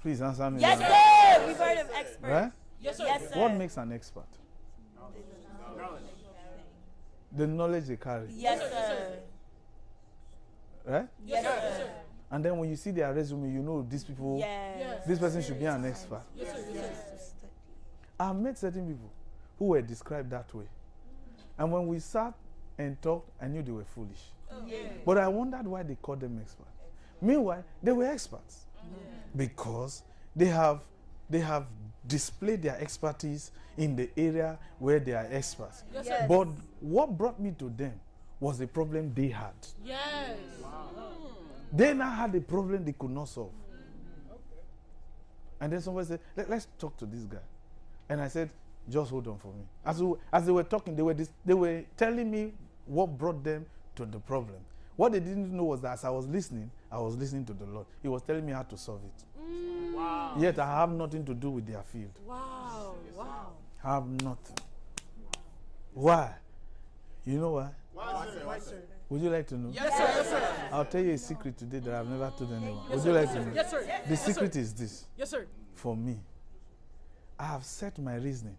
Please answer me. Yes, now. sir. We've heard of experts. Right? Yes, sir. Yes, sir. What makes an expert? The knowledge they carry. Yes, sir. Right? Yes, sir. And then when you see their resume, you know these people, Yes. this person should be an expert. Yes, sir. Yes, sir. I've met certain people who were described that way. And when we sat and talked, I knew they were foolish. But I wondered why they called them experts. Meanwhile, they were experts. Because they have displayed their expertise in the area where they are experts. Yes, sir. But what brought me to them was the problem they had. Yes. They now had a problem they could not solve. And then somebody said, let's talk to this guy. And I said, just hold on for me. As they were talking, they were telling me what brought them to the problem. What they didn't know was that as I was listening to the Lord. He was telling me how to solve it. Wow. Yet I have nothing to do with their field. Wow. Wow. I have nothing. Why? You know why? Why, sir? Would you like to know? Yes, sir. Yes, sir. I'll tell you a secret today that I've never told anyone. Would you like to know? Yes, sir. The secret is this. Yes, sir. For me, I have set my reasoning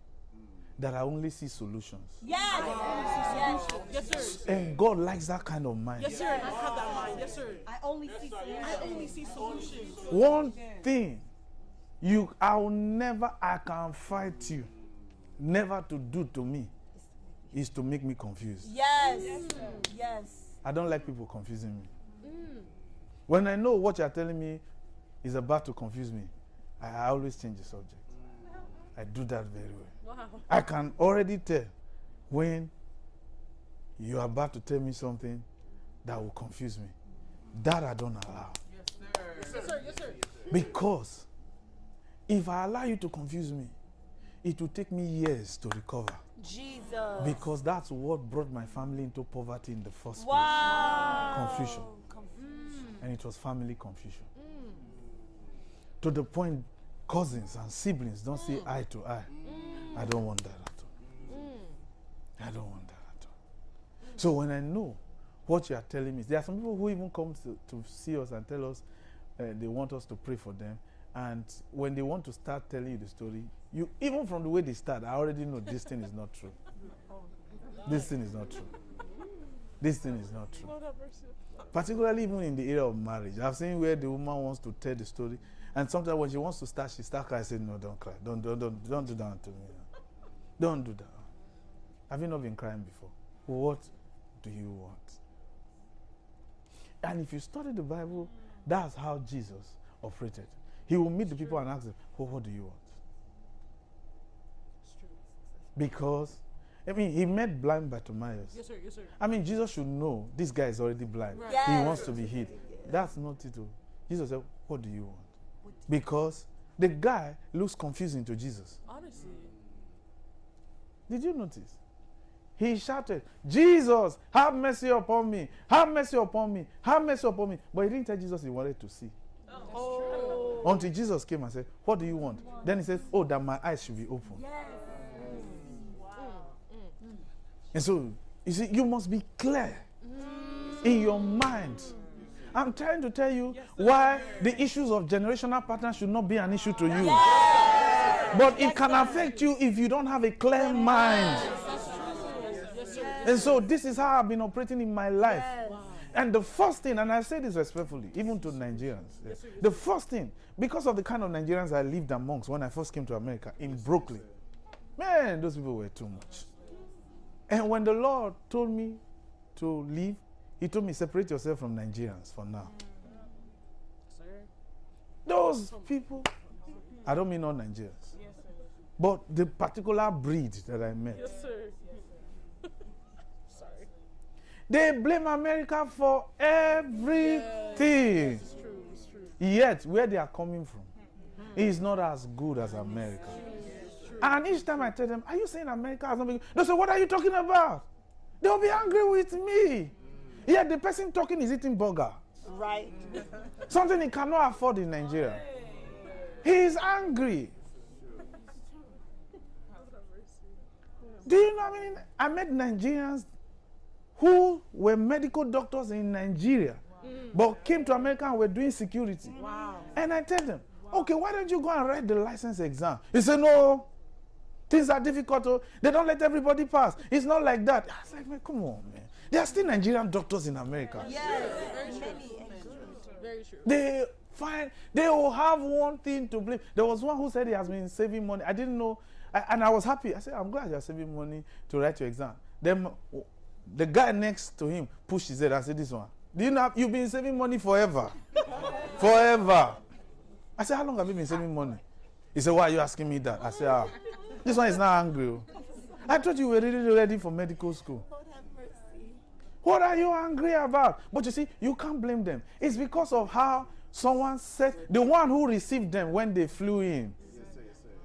that I only see solutions. Yes. Yes. Yes, sir. And God likes that kind of mind. Yes, sir. I have that mind. Yes, sir. I only see I only see solutions. One thing I can fight you, never to do to me, is to make me confused. Yes. Yes. I don't like people confusing me. When I know what you're telling me is about to confuse me, I always change the subject. I do that very well. Wow. I can already tell when you are about to tell me something that will confuse me. That I don't allow. Yes, sir. Yes, sir. Because if I allow you to confuse me, it will take me years to recover. Jesus. Because that's what brought my family into poverty in the first Wow. place. Confusion. And it was family confusion. To the point cousins and siblings don't see eye to eye. I don't want that at all. I don't want that at all. So when I know what you are telling me, there are some people who even come to see us and tell us they want us to pray for them. And when they want to start telling you the story, you even from the way they start, I already know this thing is not true. This thing is not true. This thing is not true. Particularly even in the area of marriage. I've seen where the woman wants to tell the story, and sometimes when she wants to start, she starts crying. I say, no, don't cry. Don't do that to me. Don't do that. Have you not been crying before? What do you want? And if you study the Bible, that's how Jesus operated. He will meet the people and ask them, what do you want? Because, I mean, he met blind Bartimaeus. Yes, sir. Yes, sir. I mean, Jesus should know this guy is already blind. Right. Yes. He wants to be healed. That's not it. Jesus said, what do you want? Because the guy looks confusing to Jesus. Honestly. Did you notice? He shouted, Jesus, have mercy upon me. Have mercy upon me. Have mercy upon me. But he didn't tell Jesus he wanted to see. Oh. Until Jesus came and said, what do you want? Then he said, oh, that my eyes should be open. Yes. And so, you see, you must be clear in your mind. I'm trying to tell you why the issues of generational patterns should not be an issue to you. But it can affect you if you don't have a clear mind. And so this is how I've been operating in my life. And the first thing, and I say this respectfully, even to Nigerians, the first thing, because of the kind of Nigerians I lived amongst when I first came to America in Brooklyn, man, those people were too much. And when the Lord told me to leave, he told me, separate yourself from Nigerians for now. Those people, I don't mean all Nigerians, but the particular breed that I met. Yes, sir. Sorry. They blame America for everything. It's true. It's true. Yet, where they are coming from is not as good as America. And each time I tell them, are you saying America has not been good? They say, what are you talking about? They'll be angry with me. Yet the person talking is eating burger. Right. Something he cannot afford in Nigeria. He is angry. Do you know, I met Nigerians who were medical doctors in Nigeria, but came to America and were doing security. Wow. And I tell them, okay, why don't you go and write the license exam? He said, no, things are difficult. Oh. They don't let everybody pass. It's not like that. I was like, man, come on, man. There are still Nigerian doctors in America. Yes. Very true. They will have one thing to blame. There was one who said he has been saving money. I didn't know, and I was happy. I said, I'm glad you're saving money to write your exam. Then the guy next to him pushed his head. I said, this one. Do you know, you've been saving money forever. Forever. I said, how long have you been saving money? He said, why are you asking me that? I said, this one is not angry. I thought you were really ready for medical school. Lord have mercy. What are you angry about? But you see, you can't blame them. It's because of how someone set, the one who received them when they flew in,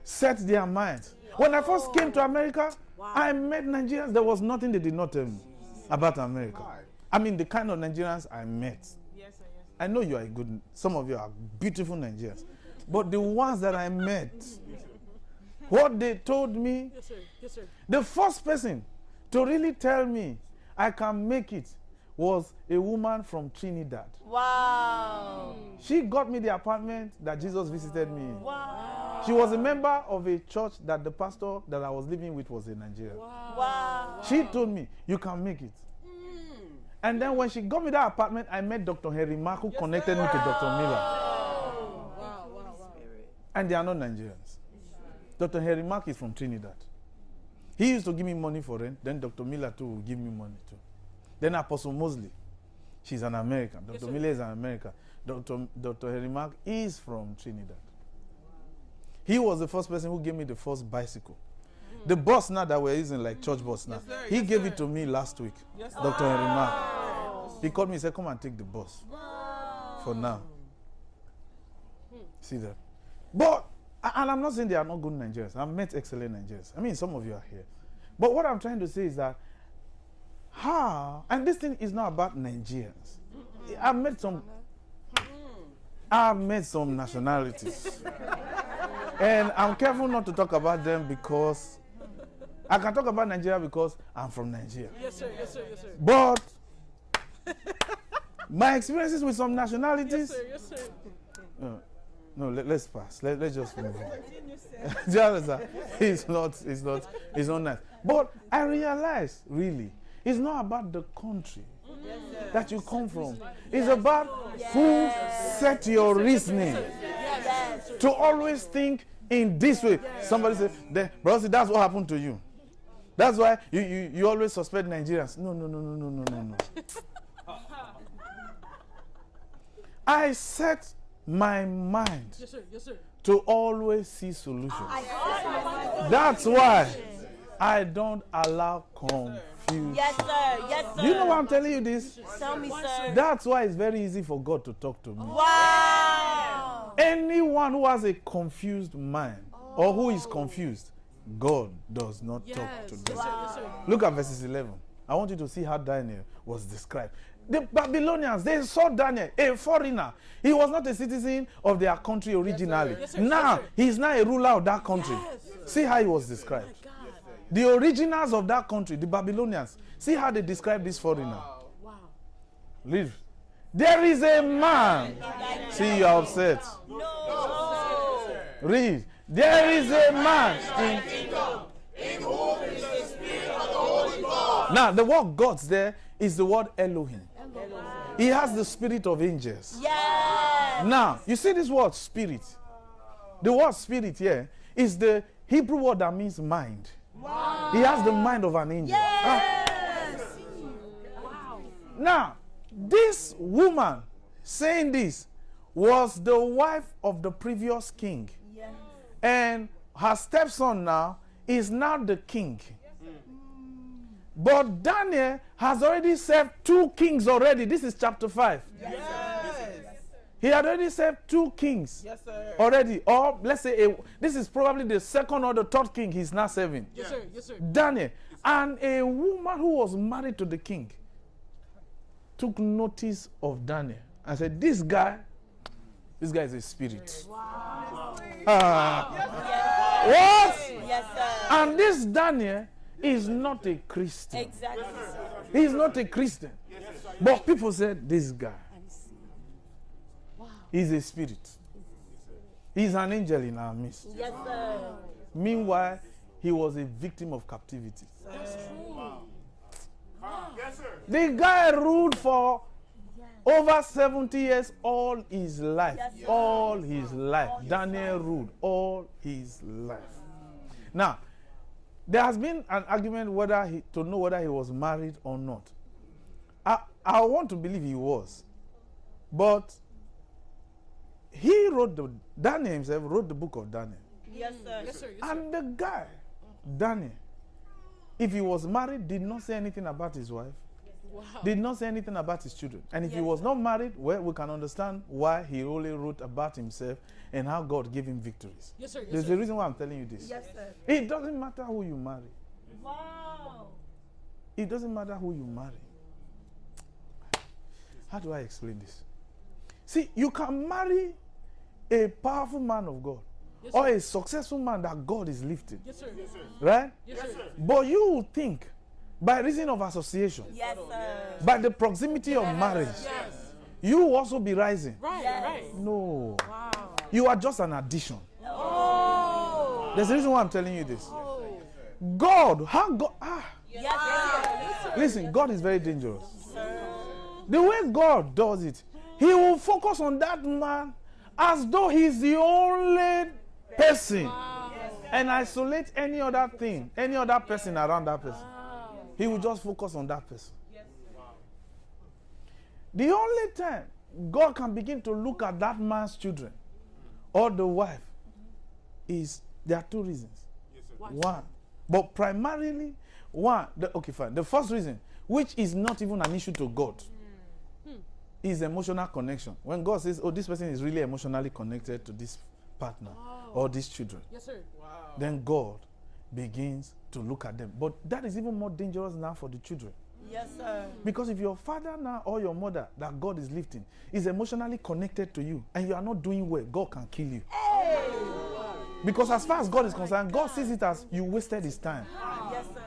set their minds. When I first came to America, I met Nigerians. There was nothing they did not tell me about America. I mean, the kind of Nigerians I met. I know you are good, some of you are beautiful Nigerians. But the ones that I met, what they told me, Yes, sir. Yes, sir. the first person to really tell me I can make it was a woman from Trinidad. Wow. She got me the apartment that Jesus visited me in. Wow. She was a member of a church that the pastor that I was living with was in Nigeria. Wow. She told me, you can make it. And then when she got me that apartment, I met Dr. Henry Mark, who connected me to Dr. Miller. Wow. And they are not Nigerians. Dr. Henry Mark is from Trinidad. He used to give me money for rent. Then Dr. Miller too will give me money too. Then Apostle Mosley, she's an American. Dr. Miller is an American. Dr. Henry Mark is from Trinidad. He was the first person who gave me the first bicycle. The bus now that we're using, like church bus now, Yes, sir. he Yes, gave sir. it to me last week. Yes, sir. Dr. Henry Mark. He called me and said, come and take the bus. For now. See that? But, and I'm not saying they are not good Nigerians. I've met excellent Nigerians. I mean, some of you are here. But what I'm trying to say is that and this thing is not about Nigerians. I've met some nationalities. And I'm careful not to talk about them because I can talk about Nigeria because I'm from Nigeria. Yes, sir. Yes, sir. Yes, sir. But my experiences with some nationalities, Yes, sir. no, let's pass. Let's just move on. Do you understand? It's not nice. But I realize, really, it's not about the country that you come from. It's about who set your reasoning to always think in this way. Somebody said, Bro.Osi, that's what happened to you. That's why you always suspect Nigerians. No. I set my mind Yes, sir. Yes, sir. to always see solutions. That's why I don't allow confusion. Yes, sir. Yes, sir. You know why I'm telling you this? Tell me, sir. That's why it's very easy for God to talk to me. Wow. Anyone who has a confused mind or who is confused, God does not talk to them. Yes, sir. Yes, sir. Look at verses 11. I want you to see how Daniel was described. The Babylonians, they saw Daniel, a foreigner. He was not a citizen of their country originally. Yes, sir. Now, Yes, sir. he's now a ruler of that country. See how he was described. The originals of that country, the Babylonians, see how they describe this foreigner. Wow. Read. There is a man. See, you are upset. No. Read. There is a man. Now, the word God's there is the word Elohim. He has the spirit of angels. Yes. Now, you see this word spirit. The word spirit here is the Hebrew word that means mind. Wow. He has the mind of an angel. Yes. Now, this woman saying this was the wife of the previous king. Yes. And her stepson now is now the king. But Daniel has already served 2 kings already. This is chapter 5. Yes. He had already served 2 kings Yes, sir. already. Or let's say this is probably the 2nd or the 3rd king he's now serving. Yes, sir. Yes, sir. Daniel. And a woman who was married to the king took notice of Daniel and said, this guy is a spirit. Wow. What? Yes, sir. And this Daniel is not a Christian. Exactly. He's not a Christian. But people said, this guy is a spirit. He's an angel in our midst. Yes, sir. Meanwhile, he was a victim of captivity. The guy ruled for over 70 years, all his life. Yes, All his life. Daniel ruled all his life. Now, there has been an argument to know whether he was married or not. I want to believe he was. But Daniel himself wrote the book of Daniel. Yes, sir. Yes, sir. Yes, sir. And the guy, Daniel, if he was married, did not say anything about his wife. Wow. Did not say anything about his children. And if he was not married, well, we can understand why he only wrote about himself and how God gave him victories. Yes, sir. Yes, There's sir. a reason why I'm telling you this. Yes, sir. It doesn't matter who you marry. Wow. It doesn't matter who you marry. How do I explain this? See, you can marry a powerful man of God, Yes, or sir. a successful man that God is lifting. Yes, sir. Yes, sir. Right? Yes, sir. But you will think, by reason of association, Yes, sir. by the proximity of marriage, Yes. you will also be rising. Right. Yes. Right. No. Wow. You are just an addition. Oh. There's a reason why I'm telling you this. Oh. God, Yes, sir. listen, God is very dangerous. The way God does it, he will focus on that man as though he's the only person and isolate any other thing, any other person around that person. He will just focus on that person. The only time God can begin to look at that man's children or the wife is there are two reasons. Yes, sir. One, but primarily, okay, fine. The first reason, which is not even an issue to God, is emotional connection. When God says, oh, this person is really emotionally connected to this partner or these children, Yes, sir. Wow. then God begins to look at them. But that is even more dangerous now for the children. Yes, sir. Because if your father now or your mother that God is lifting is emotionally connected to you and you are not doing well, God can kill you. Hey. Because as far as God is concerned, God sees it as you wasted his time. Yes, sir.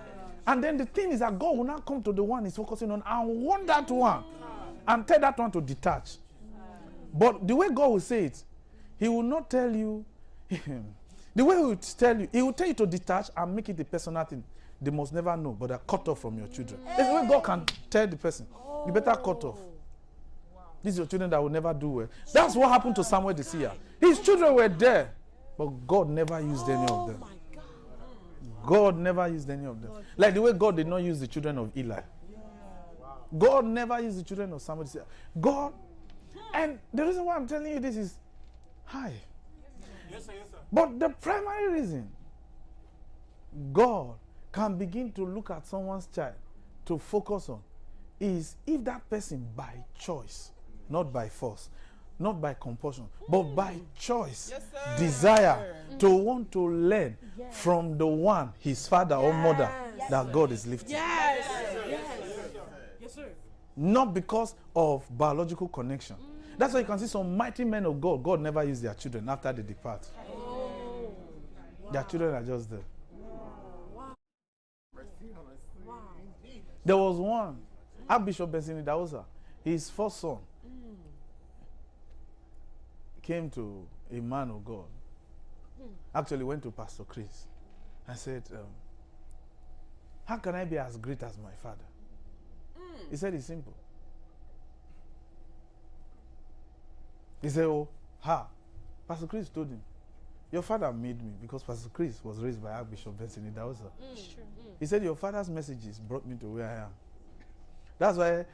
And then the thing is that God will now come to the one he's focusing on and want that one and tell that one to detach. But the way God will say it, he will not tell you, the way he will tell you, he will tell you to detach and make it a personal thing. They must never know, but they're cut off from your children. That's the way God can tell the person, you better cut off. These are your children that will never do well. That's what happened to Samuel the seer. His children were there, but God never used any of them. God never used any of them. Like the way God did not use the children of Eli. God never used the children of Samuel the seer. God, and the reason why I'm telling you this is, hi. Yes, sir. Yes, sir. But the primary reason God can begin to look at someone's child to focus on is if that person by choice, not by force, not by compulsion, but by choice, Yes, sir. desire to want to learn from the one, his father or mother, that God is lifting. Yes. Yes, sir. Not because of biological connection. That's why you can see some mighty men of God, God never used their children after they depart. Their children are just there. There was one, Archbishop Bensini Dausa, his first son came to a man of God. Actually went to Pastor Chris and said, how can I be as great as my father? He said it's simple. He said, oh, how? Pastor Chris told him, your father made me because Pastor Chris was raised by Archbishop Bensini Dausa. He said, your father's messages brought me to where I am. That's why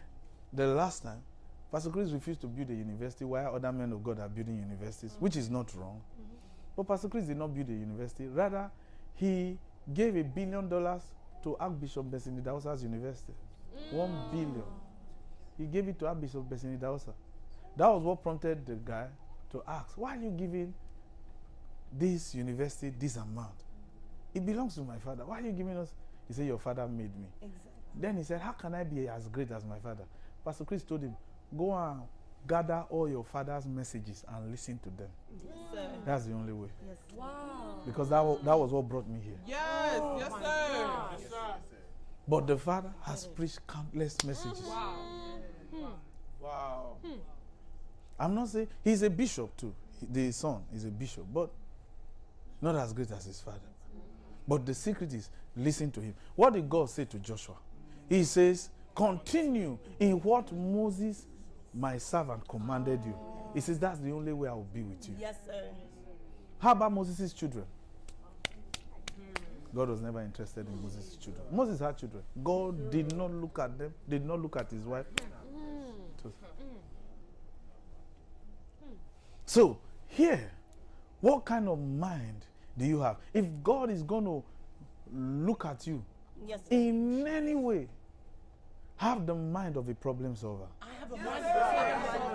the last time, Pastor Chris refused to build a university while other men of God are building universities, which is not wrong. But Pastor Chris did not build a university. Rather, he gave $1 billion to Archbishop Bensini Dausa's university. 1 billion. He gave it to Archbishop Bensini Dausa. That was what prompted the guy to ask, why are you giving this university this amount? It belongs to my father. Why are you giving us? He said, your father made me. Exactly. Then he said, how can I be as great as my father? Pastor Chris told him, go and gather all your father's messages and listen to them. Yes, sir. That's the only way. Yes. Wow. Because that was what brought me here. Yes, yes, sir. Yes, sir. But the father has preached countless messages. Wow. I'm not saying, he's a bishop too. The son is a bishop, but not as great as his father. But the secret is, listen to him. What did God say to Joshua? He says, continue in what Moses, my servant, commanded you. He says, that's the only way I will be with you. Yes, sir. How about Moses' children? God was never interested in Moses' children. Moses had children. God did not look at them, did not look at his wife. So, here, what kind of mind do you have? If God is going to look at you Yes, sir. in any way, have the mind of a problem solver. I have a mind of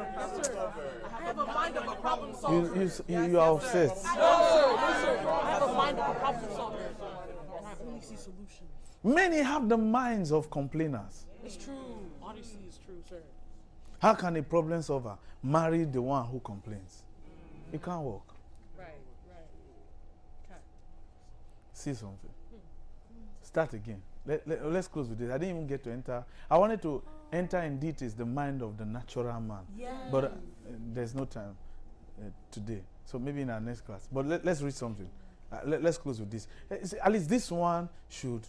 a problem solver. I have a mind of a problem solver. You are obsessed. Yes, sir. I have a mind of a problem solver. And I only see solutions. Many have the minds of complainers. It's true. Honestly, it's true, sir. How can a problem solver marry the one who complains? It can't work. Right. Okay. See something. Start again. Let's close with this. I didn't even get to enter. I wanted to enter in details the mind of the natural man. Yes. But there's no time today. So maybe in our next class. But let's read something. Let's close with this. At least this one should.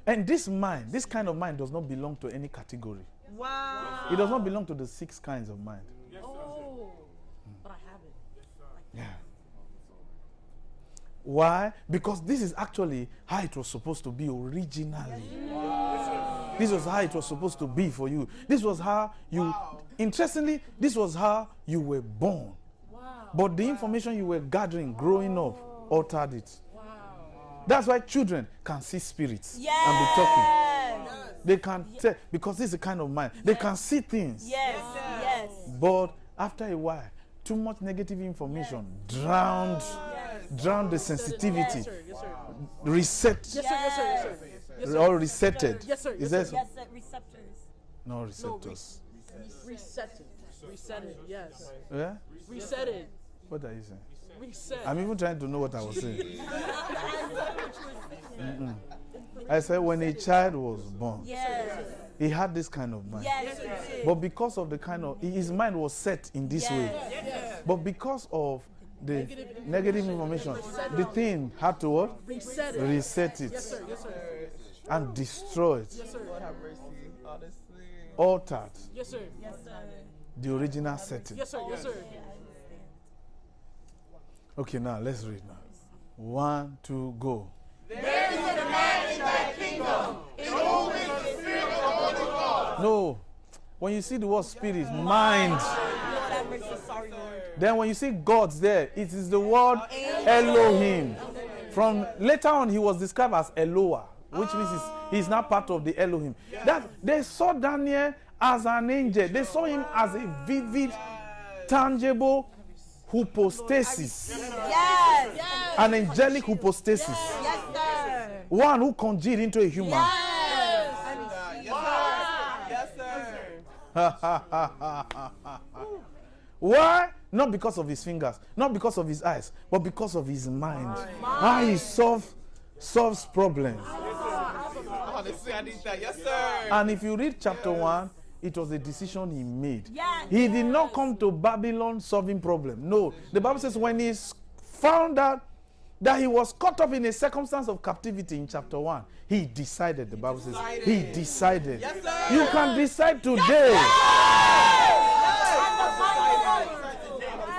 And this mind, this kind of mind does not belong to any category. Wow. It does not belong to the 6 kinds of mind. Oh, but I have it. Yeah. Why? Because this is actually how it was supposed to be originally. This was how it was supposed to be for you. This was how you, interestingly, this was how you were born. Wow. But the information you were gathering growing up altered it. That's why children can see spirits and be talking. They can tell, because this is the kind of mind. They can see things. Yes. But after a while, too much negative information drowned the sensitivity. Yes, sir. Reset. Yes, sir. Or resetted. Yes, sir. Is that so? Yes, sir. Receptors. No, receptors. Reset it. Yes. Yeah? Reset it. What are you saying? Reset. I'm even trying to know what I was saying. I said when a child was born, he had this kind of mind. But because of the kind of, his mind was set in this way. But because of the negative information, the thing had to what? Reset it. Reset it. Yes, sir. And destroy it. Yes, sir. Lord have mercy. Honestly. Altered Yes, sir. the original setting. Yes, sir. Okay, now let's read now. 1, 2, go. There is a man in thy kingdom, in whom is the Spirit of the Holy God. No. When you see the word spirit, mind. Lord have mercy. Sorry, Lord. Then when you see God's there, it is the word Elohim. From later on, he was described as Eloah, which means he's not part of the Elohim. That they saw Daniel as an angel. They saw him as a vivid, tangible hypostasis. Yes. An angelic hypostasis. Yes, sir. One who congealed into a human. Yes, sir. Why? Not because of his fingers, not because of his eyes, but because of his mind. How he solves problems. Honestly, I need that. Yes, sir. And if you read chapter 1, it was a decision he made. Yes. He did not come to Babylon solving problem. No. The Bible says when he found out that he was caught up in a circumstance of captivity in chapter 1, he decided. The Bible says he decided. Yes, sir. You can decide today.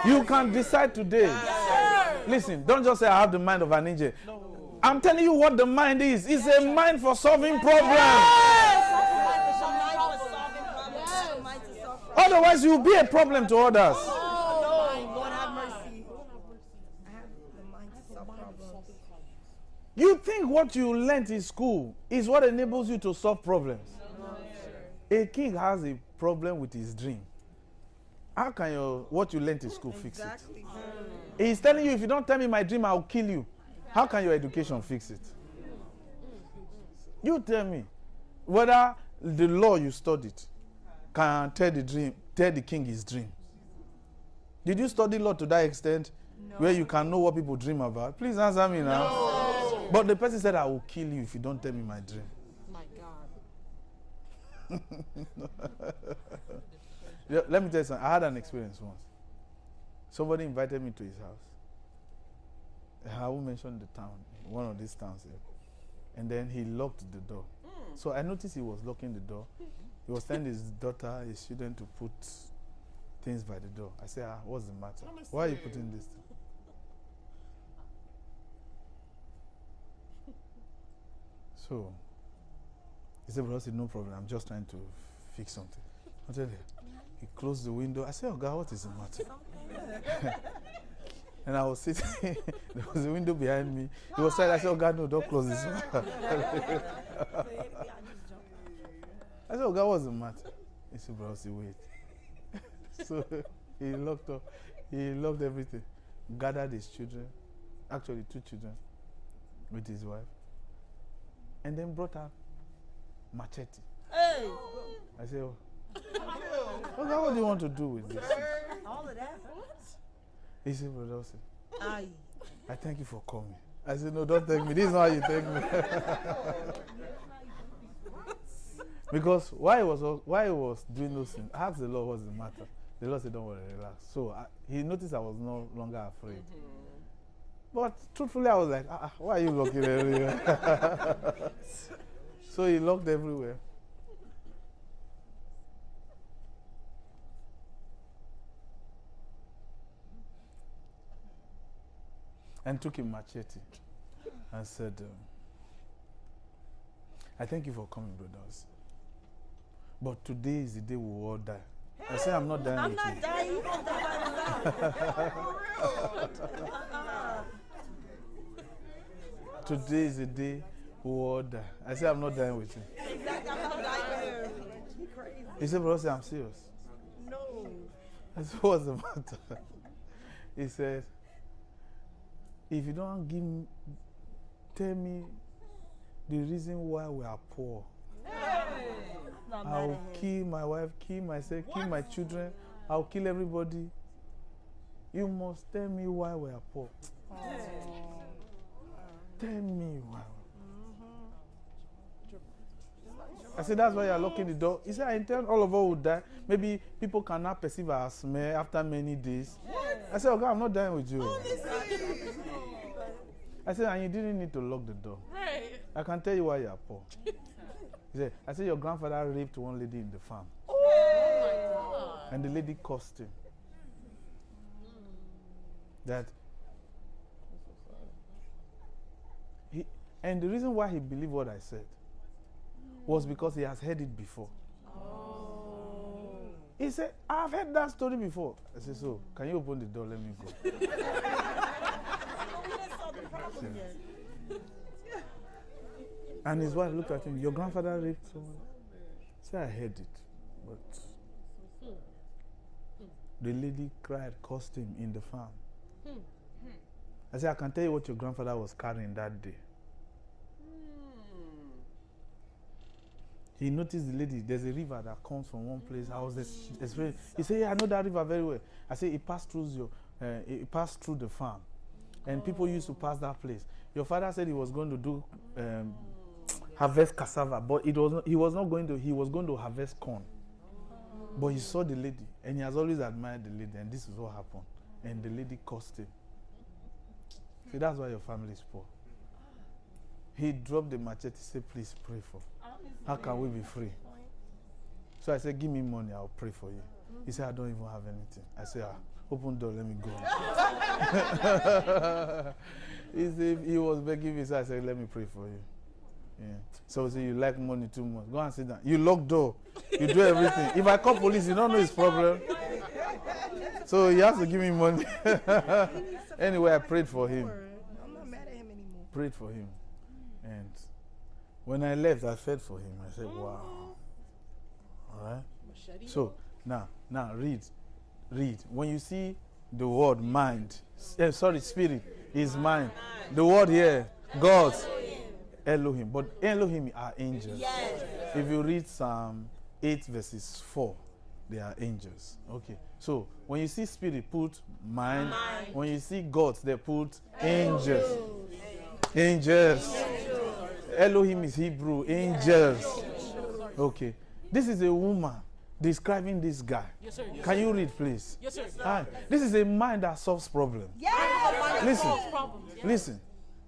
You can decide today. Listen, don't just say I have the mind of an angel. I'm telling you what the mind is. It's a mind for solving problems. Otherwise, you'll be a problem to others. Lord have mercy. You think what you learned in school is what enables you to solve problems. A king has a problem with his dream. How can what you learned in school fix it? He's telling you, if you don't tell me my dream, I'll kill you. How can your education fix it? You tell me whether the law you studied can tell the king his dream. Did you study law to that extent where you can know what people dream about? Please answer me now. No. But the person said, I will kill you if you don't tell me my dream. My God. Let me tell you something. I had an experience once. Somebody invited me to his house. I won't mention the town, one of these towns here. And then he locked the door. So I noticed he was locking the door. He was telling his daughter, his student, to put things by the door. I said, what's the matter? Why are you putting this thing? So he said, Bro.Osi, no problem. I'm just trying to fix something. I tell you. He closed the window. I said, oh God, what is the matter? And I was sitting, there was a window behind me. He was saying, I said, oh God, no, don't close this one. I said, oh God, what's the matter? He said, Bro.Osi, wait. So he locked up, he locked everything, gathered his children, actually 2 children, with his wife, and then brought out machete. Hey. I said, oh God, what do you want to do with this? All of that. He said, Bro.Osi, Aye. I thank you for coming. I said, no, don't thank me. This is not how you thank me. Because why he was doing those things, I asked the Lord what's the matter. The Lord said, don't worry, relax. So he noticed I was no longer afraid. But truthfully, I was like, why are you locking everywhere? So he locked everywhere. And took a machete and said, I thank you for coming, Bro.Osi. But today is the day we will all die. I say I'm not dying I'm with not you. dying. You gonna die by yourself. Today is the day we all die. I say I'm not dying with you. Exactly. I'm not dying. You crazy. He said, Bro.Osi, I'm serious. No. I said, what's the matter? He said, if you don't tell me the reason why we are poor, Not mad I'll at him. kill my wife, kill myself, kill my children, I'll kill everybody. You must tell me why we are poor. Tell me why. I said, that's why you're locking the door. He said, I intend all of us will die. Maybe people cannot perceive our smell after many days. I said, okay, I'm not dying with you. I said, and you didn't need to lock the door. Right. I can tell you why you are poor. He said, I said, your grandfather raped one lady in the farm. Oh my God. And the lady cursed him. That and the reason why he believed what I said was because he has heard it before. He said, I've heard that story before. I said, so, can you open the door? Let me go. We didn't solve the problem yet. And his wife looked at him. Your grandfather raped someone? He said, I heard it. But the lady cried, cursed him in the farm. I said, I can tell you what your grandfather was carrying that day. He noticed the lady, there's a river that comes from one place. I was explaining. He said, yeah, I know that river very well. I said, it passed through the farm. And people used to pass that place. Your father said he was going to do harvest cassava, but he was going to harvest corn. But he saw the lady, and he has always admired the lady, and this is what happened. And the lady cursed him. See, that's why your family is poor. He dropped the machete, said, please pray for. How can we be free? So I said, give me money, I'll pray for you. He said, I don't even have anything. I said, open door, let me go. He said, he was begging me, so I said, let me pray for you. Yeah. So he said, you like money too much. Go and sit down. You lock door. You do everything. If I call police, you don't know his problem. So he has to give me money. Anyway, I prayed for him. I'm not mad at him anymore. Prayed for him. And when I left, I fed for him. I said, wow. All right? So, now read. When you see the word mind, spirit is mind. The word here, God, Elohim. But Elohim are angels. Yes. If you read Psalm 8 verses 4, they are angels. Okay. So, when you see spirit, put mind. When you see God, they put angels. Angels. Elohim is Hebrew. Angels. Okay. This is a woman describing this guy. Yes, sir. Yes, Can you read, please? Yes, sir. This is a mind that solves problems. Yes. Listen.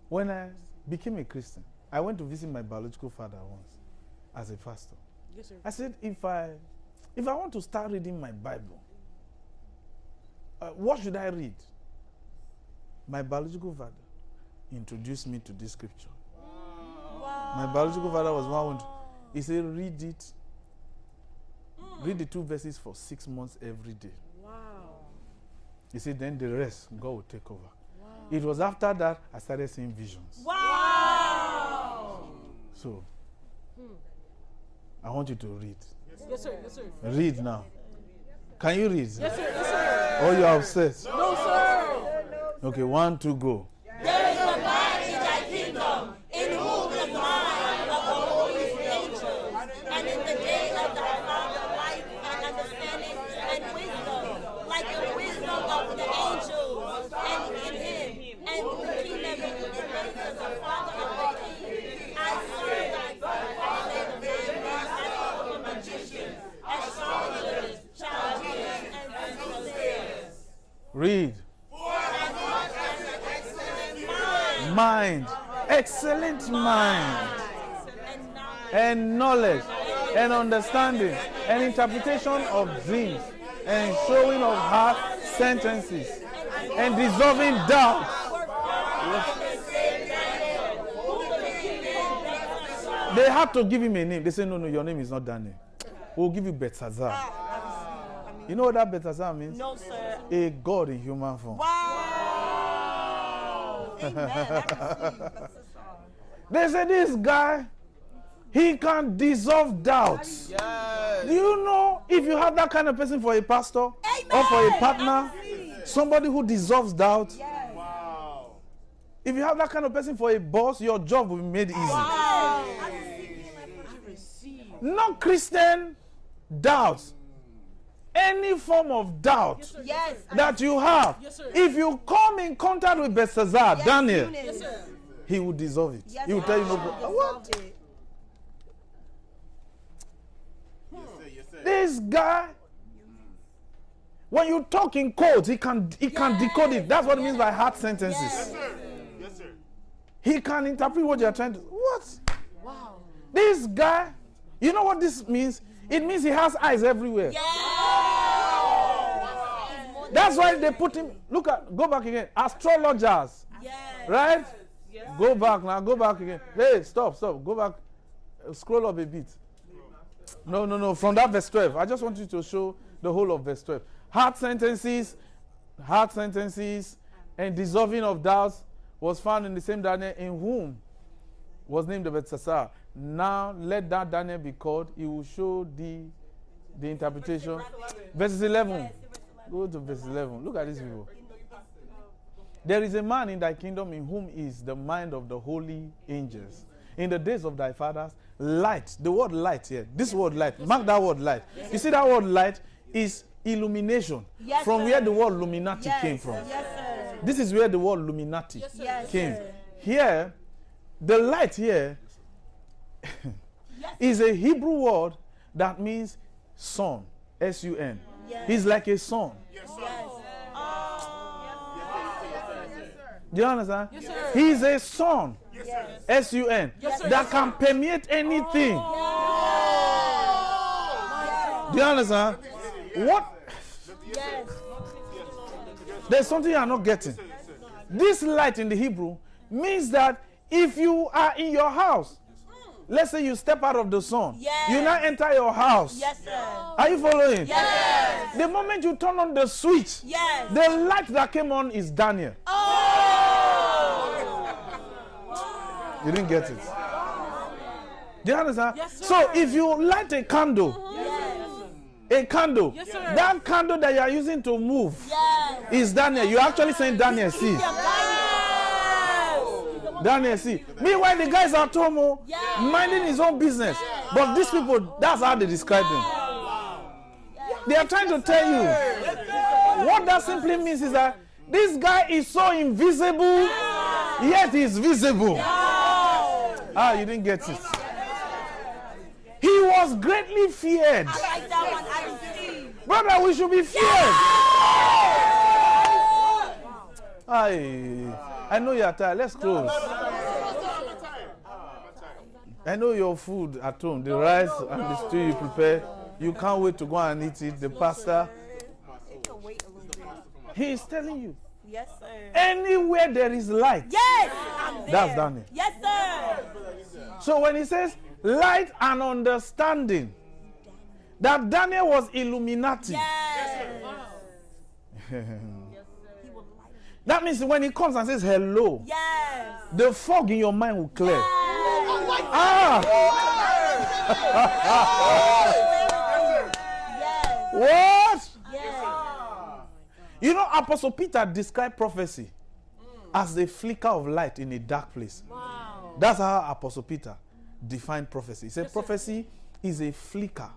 When I became a Christian, I went to visit my biological father once as a pastor. Yes, sir. I said, if I want to start reading my Bible, what should I read? My biological father introduced me to this scripture. Wow. My biological father was one. He said, read it. Read the 2 verses for 6 months every day. Wow. He said, then the rest, God will take over. Wow. It was after that I started seeing visions. Wow. So, I want you to read. Yes, sir. Yes, sir. Read now. Can you read? Yes, sir. Yes, sir. Or you are upset? No, sir. Okay, 1, 2, go. There is a man in thy kingdom, in whom the mind of the Holy is angels, and in the day of thy Father life and understanding and wisdom, like the wisdom of the angels, and in him, and he never as the Father of the king. I serve thy Father, the man as all the magicians, astrologers, Chaldeans, and soothsayers. Read. Mind, excellent mind, and knowledge, and understanding, and interpretation of dreams, and showing of hard sentences, and dissolving doubt. They had to give him a name. They said, no, your name is not Daniel. We'll give you Belshazzar. You know what that Bethesda means? No, sir. A God in human form. Wow. Amen. They say this guy, he can dissolve doubts. Yes. Do you know if you have that kind of person for a pastor or for a partner, somebody who dissolves doubt? Yes. Wow. If you have that kind of person for a boss, your job will be made easy. Wow. Not Christian doubts. Any form of doubt Yes. that you have, if you come in contact with Bethesda, Daniel, Yes, sir. he will dissolve it. Yes, He will tell you no sir. problem. What? Yes, sir. Yes, sir. This guy, when you talk in codes, he can decode it. That's what it means by hard sentences. Yes, sir. Yes, sir. He can interpret what you're trying to. What? Wow. This guy, you know what this means? It means he has eyes everywhere. That's why they put him. Go back again. Astrologers. Right? Go back now. Go back again. Hey, stop. Go back. Scroll up a bit. No. From that verse 12. I just want you to show the whole of verse 12. Hard sentences, and dissolving of doubts was found in the same Daniel in whom was named the Bethesda. Now let that Daniel be called. He will show the interpretation. Verse 11. Go to verse 11. Look at these people. There is a man in thy kingdom in whom is the mind of the holy angels. In the days of thy fathers, light. The word light here. This word light. Mark that word light. You see that word light is illumination. Yes, from sir. where the word luminati came from. Yes, sir. This is where the word luminati Yes, came. sir. Here, the light here is a Hebrew word that means sun. S-U-N. Yes. He's like a sun. Yes, sir. Yes. Do you understand? Yes, sir. He's a sun. Yes, sir. S-U-N. That can permeate anything. Do you understand? What? Yes. There's something you are not getting. This light in the Hebrew means that if you are in your house, let's say you step out of the sun, Yes. you now enter your house. Yes, sir. Are you following? Yes. The moment you turn on the switch, Yes. the light that came on is Daniel. You didn't get it. Do you understand? Yes, sir. So if you light a candle, that candle that you are using to move Yes. is Daniel. You're actually saying Daniel, see. Yes. Daniel, see. Meanwhile, the guys at home minding his own business. But these people, that's how they describe him. They are trying to tell you. What that simply means is that this guy is so invisible, yet he's visible. You didn't get it. He was greatly feared. I like that one. I receive. Brother, we should be feared. I know you're tired. Let's close. I know your food at home, the rice and the stew you prepare. You can't wait to go and eat it. The pasta. It can wait a little bit. He is telling you. Yes, sir. Anywhere there is light. Yes, I'm there. That's Daniel. Yes, sir. So when he says light and understanding, that Daniel was Illuminati. Yes. That means when he comes and says hello, Yes. the fog in your mind will clear. Yes. What? Yes. You know, Apostle Peter described prophecy as a flicker of light in a dark place. Wow. That's how Apostle Peter defined prophecy. He said prophecy is a flicker.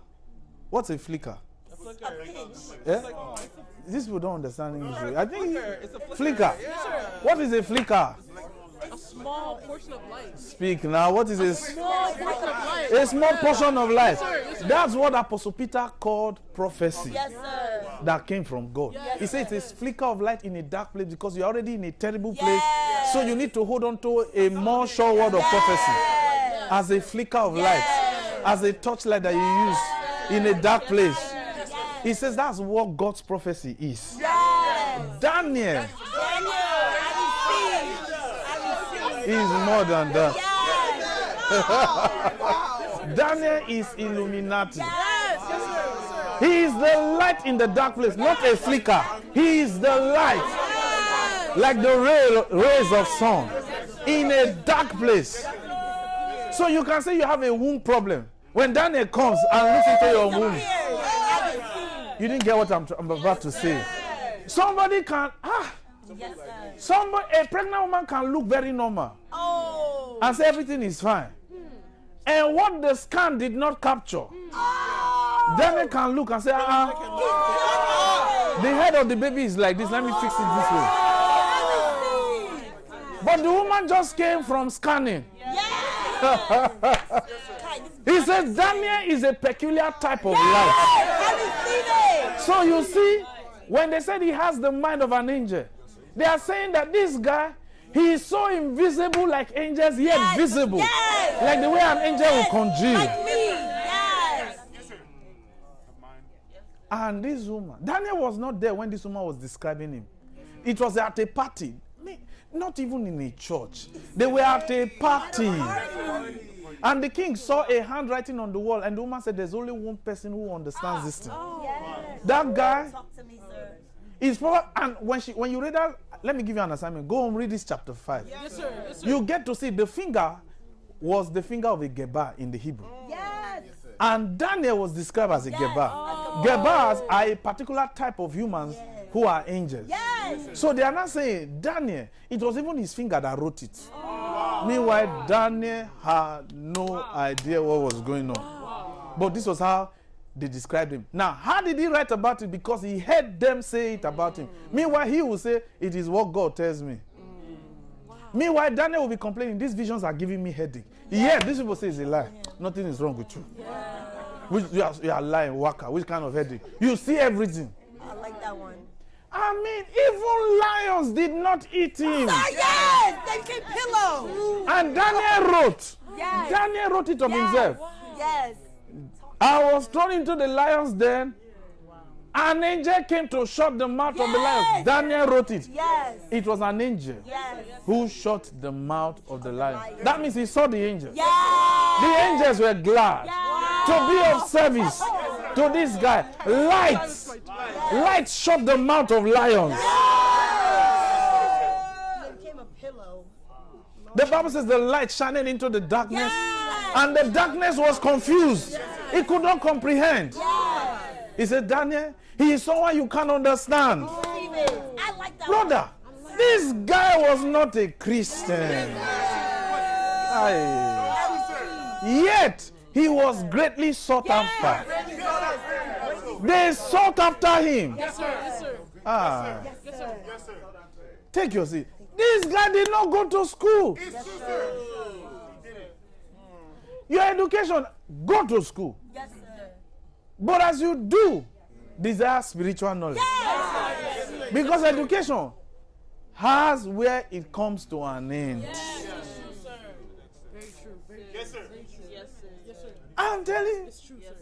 What's a flicker? A pinch. Yeah? These people don't understand English. I think It's a flicker. What is a flicker? A small portion of light. Speak now. What is a Small portion of light. a small portion of light? That's what Apostle Peter called prophecy. Yes, sir. That came from God. Yes, He said it's a flicker of light in a dark place because you're already in a terrible place. Yes. So you need to hold on to a more sure word of prophecy Yes. as a flicker of light, as a torchlight that you use in a dark place. He says that's what God's prophecy is. Yes. Daniel Daniel, I receive. is more than that. Yes. Daniel is Illuminati. Yes. He is the light in the dark place, not a flicker. He is the light, like the rays of sun in a dark place. So you can say you have a womb problem. When Daniel comes and looks into your womb, you didn't get what I'm about to say. Somebody can, a pregnant woman can look very normal and say everything is fine. And what the scan did not capture, Daniel can look and say, the head of the baby is like this, let me fix it this way. But the woman just came from scanning. He said Daniel is a peculiar type of light. So you see, when they said he has the mind of an angel, they are saying that this guy, he is so invisible like angels, yet visible. Like the way an angel will congeal. Like me. And this woman, Daniel was not there when this woman was describing him. It was at a party. Not even in a church. They were at a party. And the king saw a handwriting on the wall, and the woman said, there's only one person who understands this thing. That guy is probably, and when you read that, let me give you an assignment. Go and read this chapter 5. Yes, sir. Yes, sir. You get to see the finger was the finger of a Geba in the Hebrew. Yes. And Daniel was described as a Geba. Gebas are a particular type of humans who are angels. Yes. So they are not saying, Daniel, it was even his finger that wrote it. Meanwhile, Daniel had no idea what was going on. But this was how they described him. Now, how did he write about it? Because he heard them say it about him. Meanwhile, he will say, it is what God tells me. Meanwhile, Daniel will be complaining, these visions are giving me headache. Yeah, these people say it's a lie. Nothing is wrong with you. You are lying, waka. Which kind of headache? You see everything. I like that one. I mean, even lions did not eat him. Yes, they can pillow. And Daniel wrote. Yes. Daniel wrote it of himself. Yes. I was thrown into the lion's den. An angel came to shut the mouth of the lions. Daniel wrote it. Yes. It was an angel who shut the mouth of the lion. That means he saw the angel. Yes. The angels were glad to be of service to this guy. Light shut the mouth of lions. It became a pillow. The Bible says the light shining into the darkness, and the darkness was confused. It could not comprehend. He said, Daniel, he is someone you can't understand. I like that. Brother, this guy was not a Christian. Yet, he was greatly sought after. They sought after him. Yes, sir. Yes, sir. Ah. Yes, sir. Yes, sir. Take your seat. This guy did not go to school. Your education, go to school. Yes, sir. But as you do, desire spiritual knowledge. Yes. Because education has where it comes to an end. Yes, sir. Very true. Very true. Yes, sir. Yes, sir. Yes, sir. I'm telling you. It's true, sir.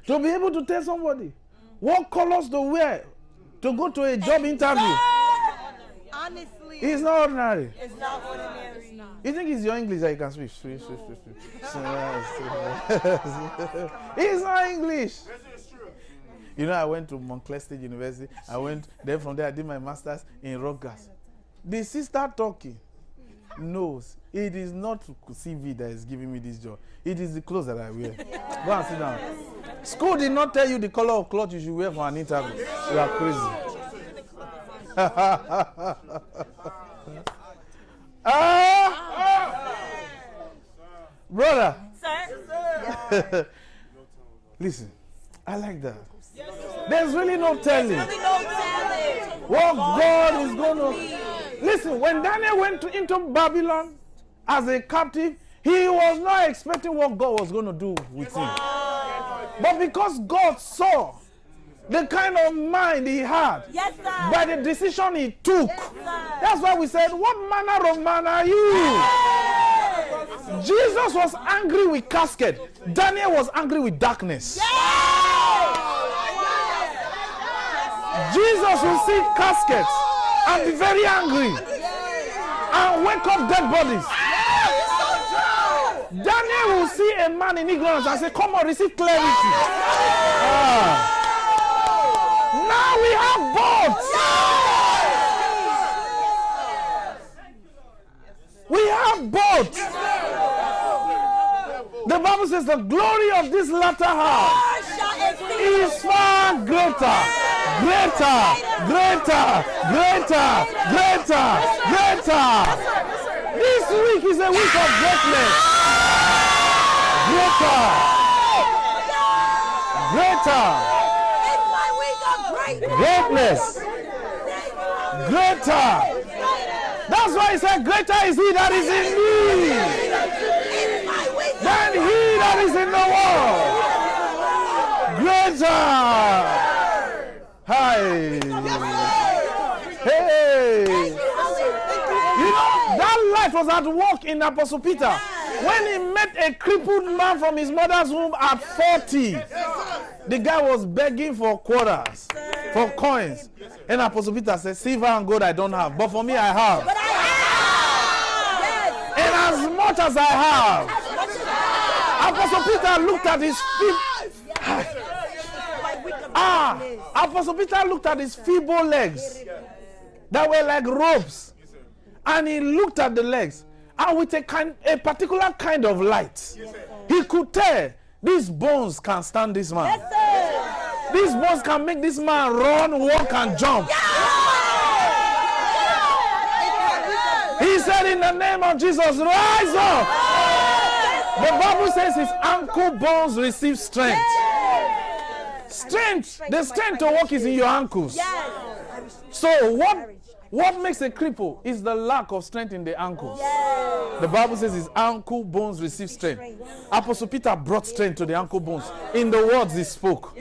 To be able to tell somebody what colors to wear to go to a job interview Honestly, is not ordinary. it's not ordinary. You think it's your English that you can speak? It's not English. Yes, it's true. You know, I went to Montclair State University. Then from there I did my master's in Rutgers. The sister talking knows it is not CV that is giving me this job. It is the clothes that I wear. Go and sit down. School did not tell you the color of cloth you should wear for an interview. You are crazy. Brother. Sir? Listen, I like that. There's really no telling Really no talent. what God is going to. Listen, when Daniel went into Babylon as a captive, he was not expecting what God was going to do with him. But because God saw the kind of mind he had Yes, sir. by the decision he took, Yes, sir. that's why we said, what manner of man are you? Jesus was angry with casket. Daniel was angry with darkness. Jesus will see caskets and be very angry and wake up dead bodies. to see a man in ignorance and say, come on, receive clarity. Now we have both. We have both. The Bible says the glory of this latter house is far greater. Greater. This week is a week of greatness. Greatness. That's why he said, greater is he that is in me than he that is in the world. Greater. Hi. Hey. You know, that light was at work in Apostle Peter when he met a crippled man from his mother's womb at 40. The guy was begging for quarters, for coins. And Apostle Peter said, silver and gold I don't have, but for me I have. But I have. And as much as I have. Apostle Peter looked at his Apostle Peter looked at his feeble legs that were like ropes. And he looked at the legs. And with a particular kind of light, he could tell these bones can stand this man. Yes, sir. These bones can make this man run, walk, and jump. He said, in the name of Jesus, rise up. The Bible says his ankle bones receive strength. Strength. The strength to walk is in your ankles. So what makes a cripple is the lack of strength in the ankles. The Bible says his ankle bones receive strength. Apostle Peter brought strength to the ankle bones in the words he spoke.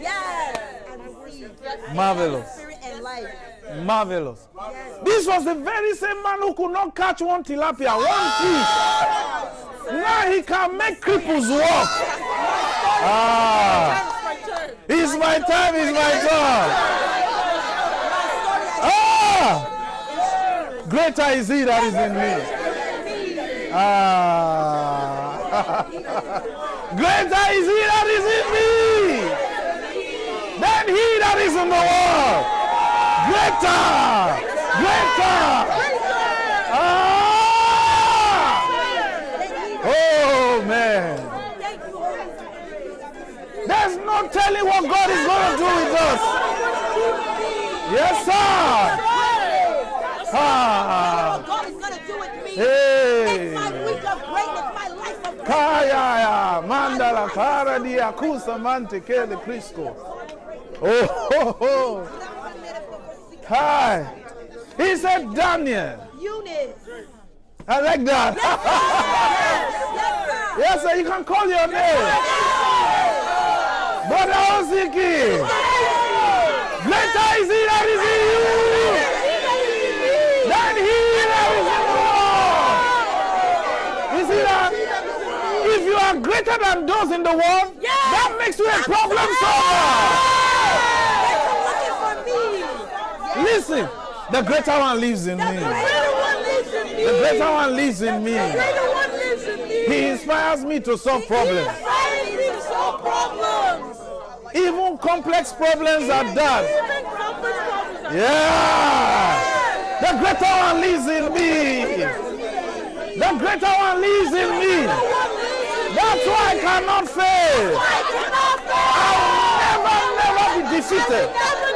Marvelous. Marvelous. This was the very same man who could not catch one tilapia, one fish. Now he can make cripples walk. It's my time, it's my turn. Greater is he that is in me. Greater is he that is in me than he that is in the world. Oh man. There's no telling what God is going to do with us. Yes, sir. God is going to do with me. It's my week of greatness, my life of greatness. Kaya mandala kara di akusa mante kele Cristo. Oh. Hi. He said Daniel. Eunice. I like that. Yes, sir. You can call your name. Bro.Osi. Greater is he that is in you than he that is in the world. You see that? If you are greater than those in the world, that makes you a problem solver. Listen, the greater one lives in me. The greater one lives in me. He inspires me to solve problems. Even complex problems are done. Yeah. The greater one lives in me. The greater one lives in me. That's why I cannot fail. I will never be defeated.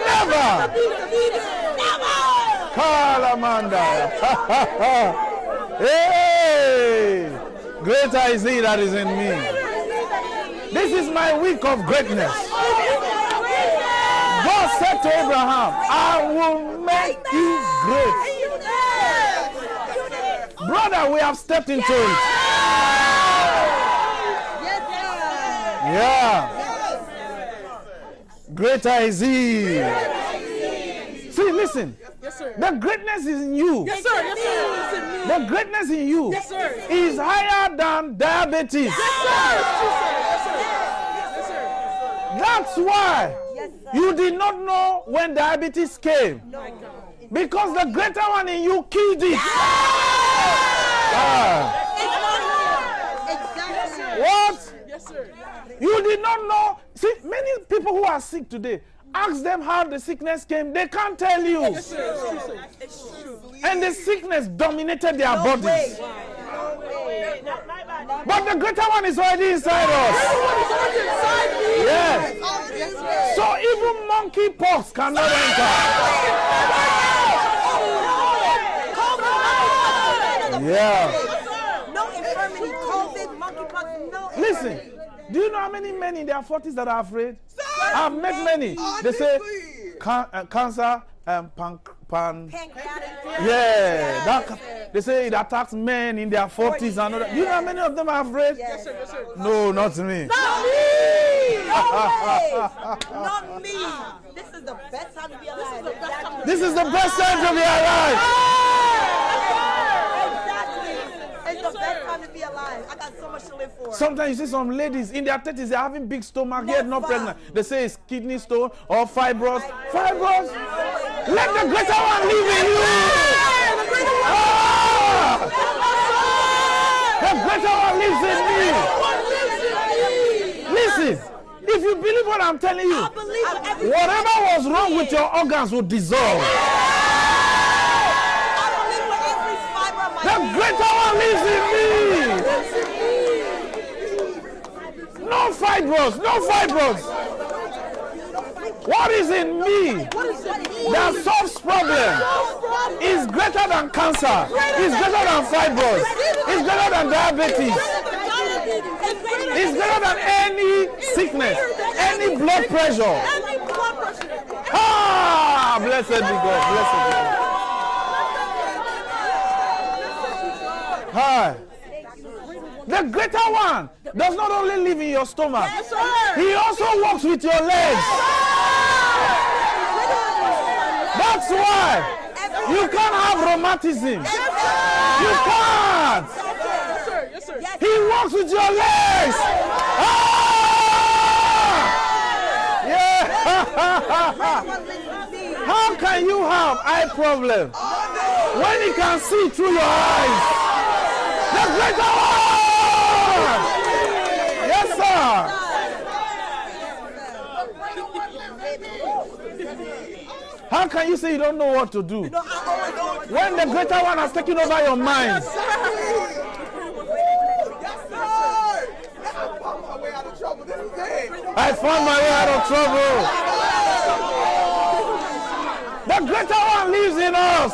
Never. Kalamanda. Hey. Greater is he that is in me. This is my week of greatness. God said to Abraham, I will make you great. Brother, we have stepped into it. Yeah. Greater is he. See, listen. Yes, sir. The greatness is in you. Yes, sir. Yes, sir. It's in me. The greatness in you is higher than diabetes. Yes, sir. Yes, sir. Yes, sir. That's why you did not know when diabetes came. Because the greater one in you killed it. What? Yes, sir. You did not know. See, many people who are sick today, ask them how the sickness came. They can't tell you. Yes, sir. It's true. And the sickness dominated their bodies. But the greater one is already inside us. Yes. So even monkey pox cannot enter. Yeah. No infirmity, COVID, monkeypox, no. Listen, do you know how many men in their 40s that are afraid? I've met many. They say cancer and Pancreatic. yeah, they say it attacks men in their 40s and all that. Do you know how many of them are afraid? Yes, sir. No, not me. Not me! No way! Not me! This is the best time to be alive. This is the best time to be alive. Exactly. It's the best time to be alive. I got so much to live for. Sometimes you see some ladies in their 30s, they're having big stomach, yet not Never. pregnant. They say it's kidney stone or fibros. Fibros? Let the greater one live in you. Ah! The greater one lives in me. Listen, if you believe what I'm telling you, whatever was wrong with your organs will dissolve. The greater one lives in me. No fibros, no fibros. What is in me that solves problem is greater than cancer, is greater than fibros, is greater than diabetes, is greater than any sickness, any blood pressure. Ah, blessed be God, blessed be God. Hi. The greater one does not only live in your stomach, he also walks with your legs. That's why you can't have rheumatism. You can't. Yes, sir. He walks with your legs. Ah! Yeah. How can you have eye problem when he can see through your eyes? The greater one. Yes, sir. How can you say you don't know what to do when the greater one has taken over your mind? I found my way out of trouble. The greater one lives in us.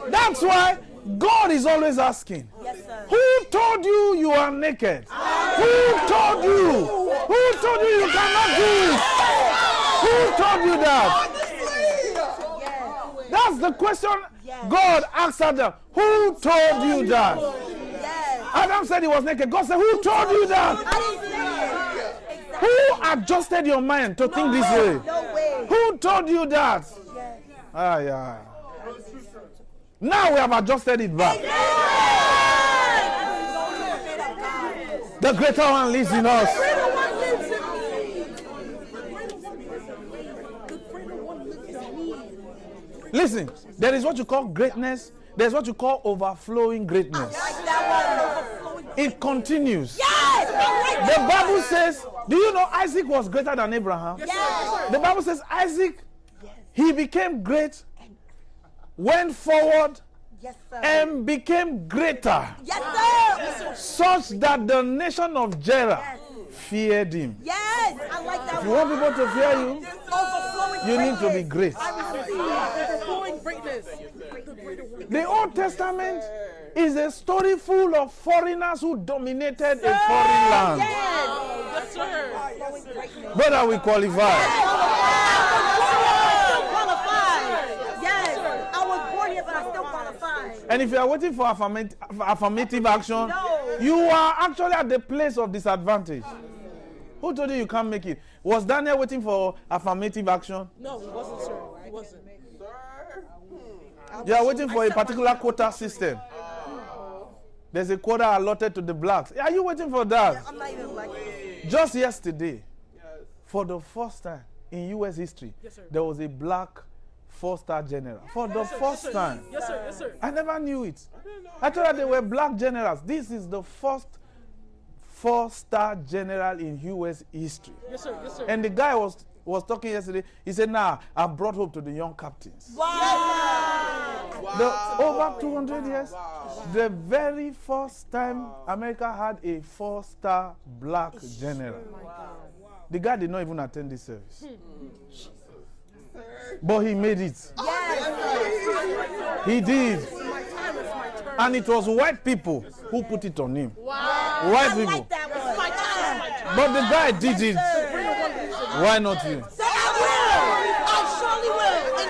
That's why God is always asking, who told you you are naked? Who told you? Who told you you cannot do it? Who told you that? That's the question God asked Adam. Who told you that? Adam said he was naked. God said, who told you that? Who adjusted your mind to think this way? Who told you that? Ah, yeah. Now we have adjusted it back. The greater one lives in us. Listen, there is what you call greatness. There's what you call overflowing greatness. It continues. The Bible says, do you know Isaac was greater than Abraham? The Bible says Isaac, he became great, went forward, and became greater, such that the nation of Jerah feared him. Yes, I like that. If you want people to fear you, you need to be great. Overflowing greatness. The Old Testament is a story full of foreigners who dominated a foreign land. Yes, sir. Brother, we qualify. Yes, I was born here, but I still qualify. And if you are waiting for affirmative action, you are actually at the place of disadvantage. Who told you can't make it? Was Daniel waiting for affirmative action? No, he wasn't, sir. He wasn't. You are waiting for a particular quota system. There's a quota allotted to the blacks. Are you waiting for that? I'm not even black. Just yesterday, for the first time in U.S. history, there was a black 4-star general for the first time. Yes, sir. Yes, sir. I never knew it. I thought that they were black generals. This is the first 4-star general in U.S. history. Yes, sir. Yes, sir. And the guy was talking yesterday. He said, "Nah, I've brought hope to the young captains." Over 200 years, the very first time America had a 4-star black general. The guy did not even attend this service. But he made it. He did. And it was white people who put it on him. White people. But the guy did it. Why not you?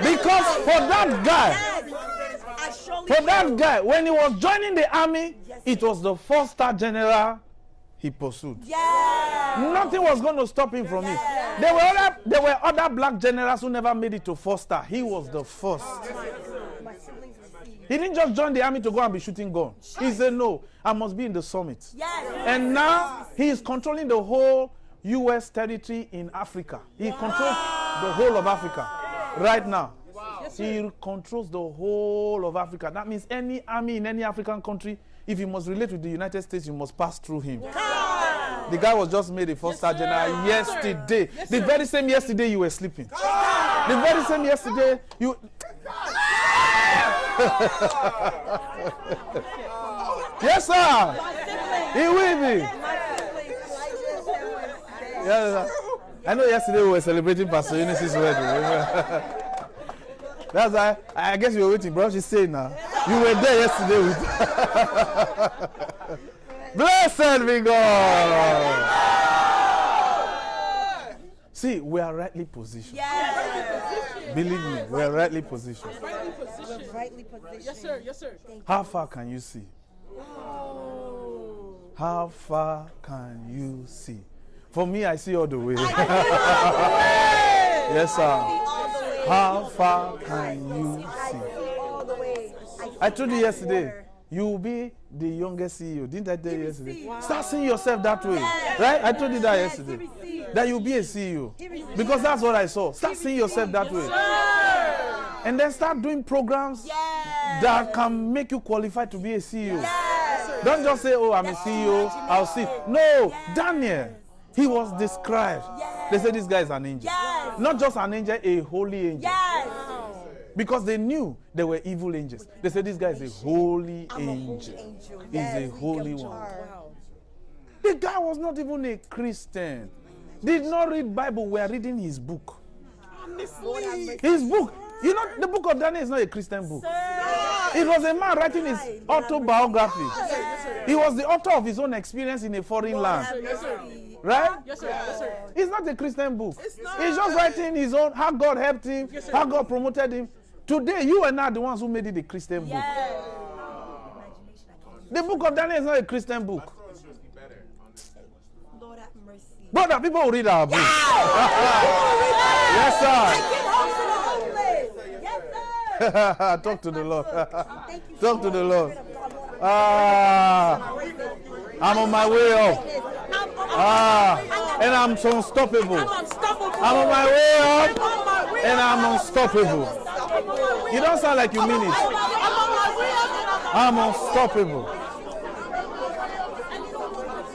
Because for that guy, when he was joining the army, it was the 4-star general he pursued. Nothing was going to stop him from it. There were other black generals who never made it to 4-star. He was the first. He didn't just join the army to go and be shooting guns. He said, "No, I must be in the summit." And now he is controlling the whole U.S. territory in Africa. He controls the whole of Africa right now. He controls the whole of Africa. That means any army in any African country, if you must relate with the United States, you must pass through him. The guy was just made a 4-star general yesterday. The very same yesterday you were sleeping. The very same yesterday you... Yes, sir. He will be. Yeah, I know yesterday we were celebrating Pastor Eunice's wedding. That's why I guess you were waiting, bro. She's saying now. You were there yesterday with. Blessed be God. See, we are rightly positioned. Believe me, we are rightly positioned. Yes, sir. Yes, sir. How far can you see? How far can you see? For me, I see all the way. Yes, sir. How far can you see? I told you yesterday, you will be the youngest CEO. Didn't I tell you yesterday? Start seeing yourself that way. Right? I told you that yesterday. That you'll be a CEO. Because that's what I saw. Start seeing yourself that way. And then start doing programs that can make you qualified to be a CEO. Don't just say, "Oh, I'm a CEO, I'll see." No, Daniel, he was described. They said this guy is an angel. Not just an angel, a holy angel. Because they knew there were evil angels. They said this guy is a holy angel. He's a holy one. The guy was not even a Christian. Did not read Bible. We are reading his book. His book. You know, the book of Daniel is not a Christian book. It was a man writing his autobiography. He was the author of his own experience in a foreign land. Right? Yes, sir. Yes, sir. It's not a Christian book. He's just writing his own, how God helped him, how God promoted him. Today, you and I are the ones who made it a Christian book. The book of Daniel is not a Christian book. Lord have mercy. Brother, people will read our book. Yes, sir. Talk to the Lord. Talk to the Lord. I'm on my way up. And I'm unstoppable. I'm on my way up. And I'm unstoppable. You don't sound like you mean it. I'm unstoppable.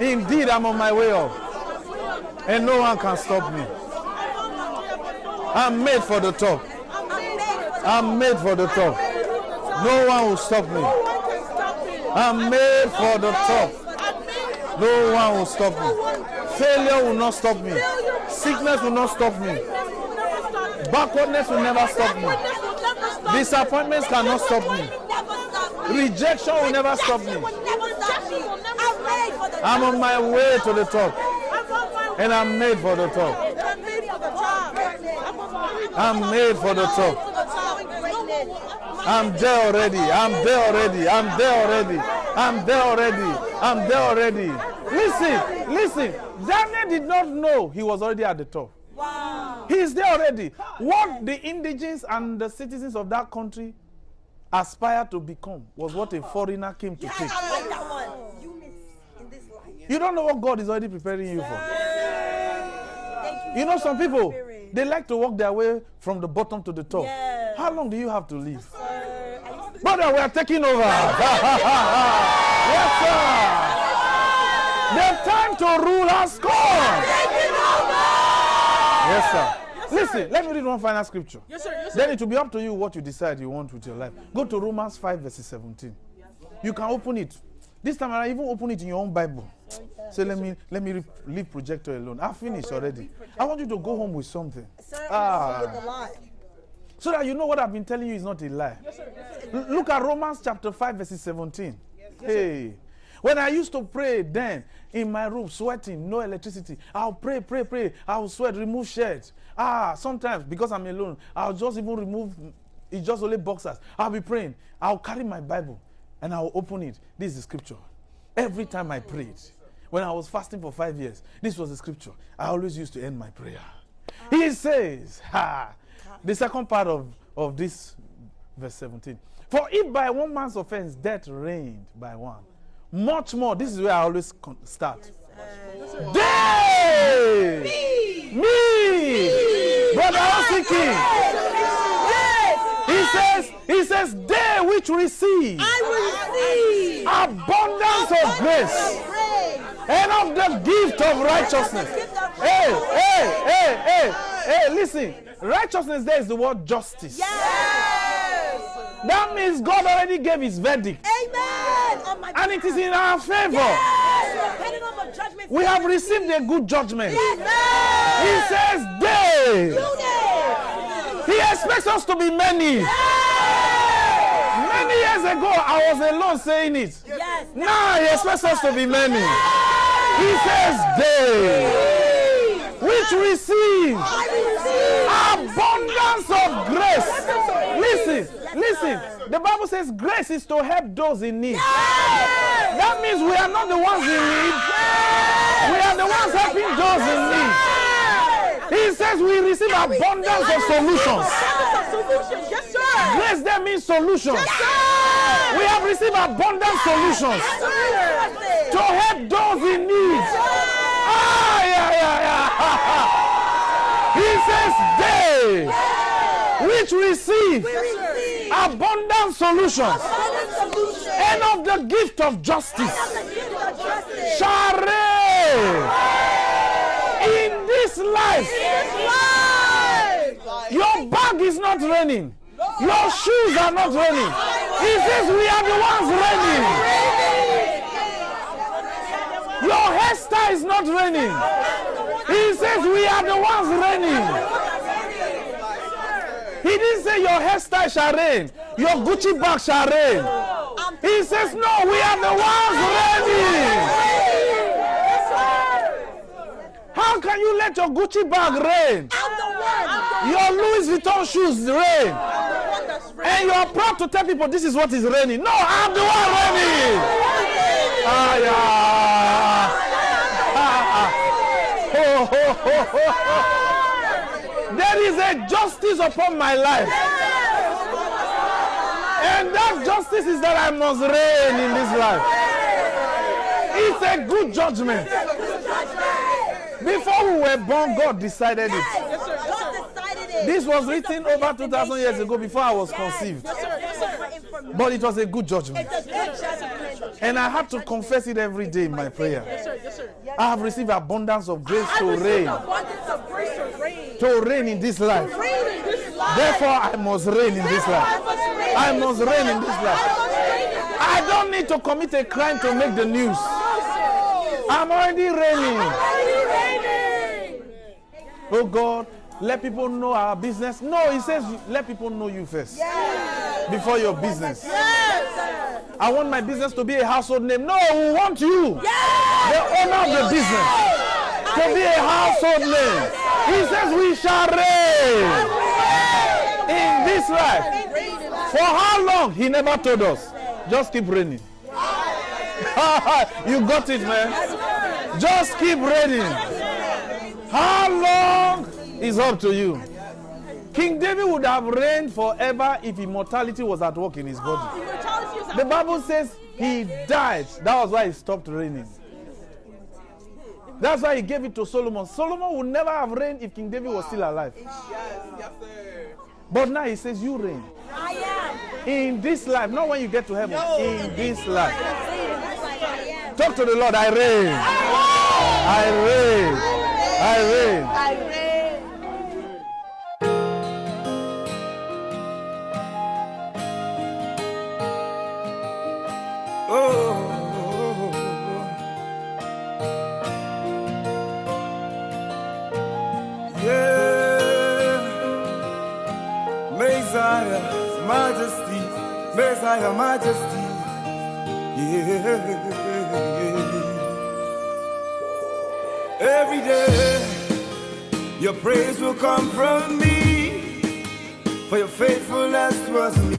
Indeed, I'm on my way up. And no one can stop me. I'm made for the top. I'm made for the top. No one will stop me. I'm made for the top. No one will stop me. Failure will not stop me. Sickness will not stop me. Backwardness will never stop me. Disappointments cannot stop me. Rejection will never stop me. I'm on my way to the top. And I'm made for the top. I'm made for the top. I'm there already. I'm there already. I'm there already. I'm there already. I'm there already. Listen. Daniel did not know he was already at the top. Wow. He is there already. What the indigents and the citizens of that country aspire to become was what a foreigner came to take. I like that one. Units in this life. You don't know what God is already preparing you for. You know, some people, they like to walk their way from the bottom to the top. Yes. How long do you have to live? Brother, we are taking over. Yes, sir. The time to rule has come. Yes, sir. Listen, let me read one final scripture. Yes, sir. Yes, sir. Then it will be up to you what you decide you want with your life. Go to Romans 5 verses 17. You can open it. This time I even open it in your own Bible. So let me leave projector alone. I've finished already. I want you to go home with something. Sir, I'm with the lie. So that you know what I've been telling you is not a lie. Yes, sir. Yes, sir. Look at Romans chapter 5 verses 17. Hey. When I used to pray then in my room, sweating, no electricity, I'll pray. I'll sweat, remove shirts. Sometimes because I'm alone, I'll just even remove, it's just only boxers. I'll be praying. I'll carry my Bible and I'll open it. This is the scripture. Every time I prayed, when I was fasting for 5 years, this was the scripture. I always used to end my prayer. He says, the second part of this verse 17. For if by one man's offense death reigned by one, much more, this is where I always start. They! Me! Bro.Osi King. He says, they which receive abundance of grace and of the gift of righteousness. Hey, listen. Righteousness there is the word justice. That means God already gave his verdict. Amen. And it is in our favor. We have received a good judgment. He says they. He expects us to be many. Many years ago, I was alone saying it. Now he expects us to be many. He says they, which receive abundance of grace. Listen. The Bible says grace is to help those in need. That means we are not the ones in need. We are the ones helping those in need. He says we receive abundance of solutions. Yes, sir. Grace there means solutions. We have received abundant solutions to help those in need. He says they which receive abundant solutions and of the gift of justice shall reign in this life. Your bag is not raining. Your shoes are not raining. He says we are the ones raining. Your hairstyle is not raining. He says we are the ones raining. He didn't say your hairstyle shall rain. Your Gucci bag shall rain. He says no, we are the ones raining. How can you let your Gucci bag rain? Your Louis Vuitton shoes rain. And you are proud to tell people this is what is raining. No, I'm the one raining. There is a justice upon my life. And that justice is that I must reign in this life. It's a good judgment. Before we were born, God decided it. This was written over 2,000 years ago before I was conceived. But it was a good judgment. And I had to confess it every day in my prayer. I have received abundance of grace to reign. To reign in this life. Therefore, I must reign in this life. I must reign in this life. I don't need to commit a crime to make the news. I'm already reigning. Oh God, let people know our business. No, he says let people know you first. Before your business. I want my business to be a household name. No, we want you, the owner of the business, to be a household name. He says we shall reign in this life. For how long? He never told us. Just keep reigning. You got it, man. Just keep reigning. How long is up to you. King David would have reigned forever if immortality was at work in his body. The Bible says he died. That was why he stopped reigning. That's why he gave it to Solomon. Solomon would never have reigned if King David was still alive. Yes, sir. But now he says, you reign. I am. In this life, not when you get to heaven. In this life. I am. Talk to the Lord. I reign. I reign. I reign. I reign. Messiah, Majesty, Messiah, Majesty, yeah. Every day, your praise will come from me, for your faithfulness was me.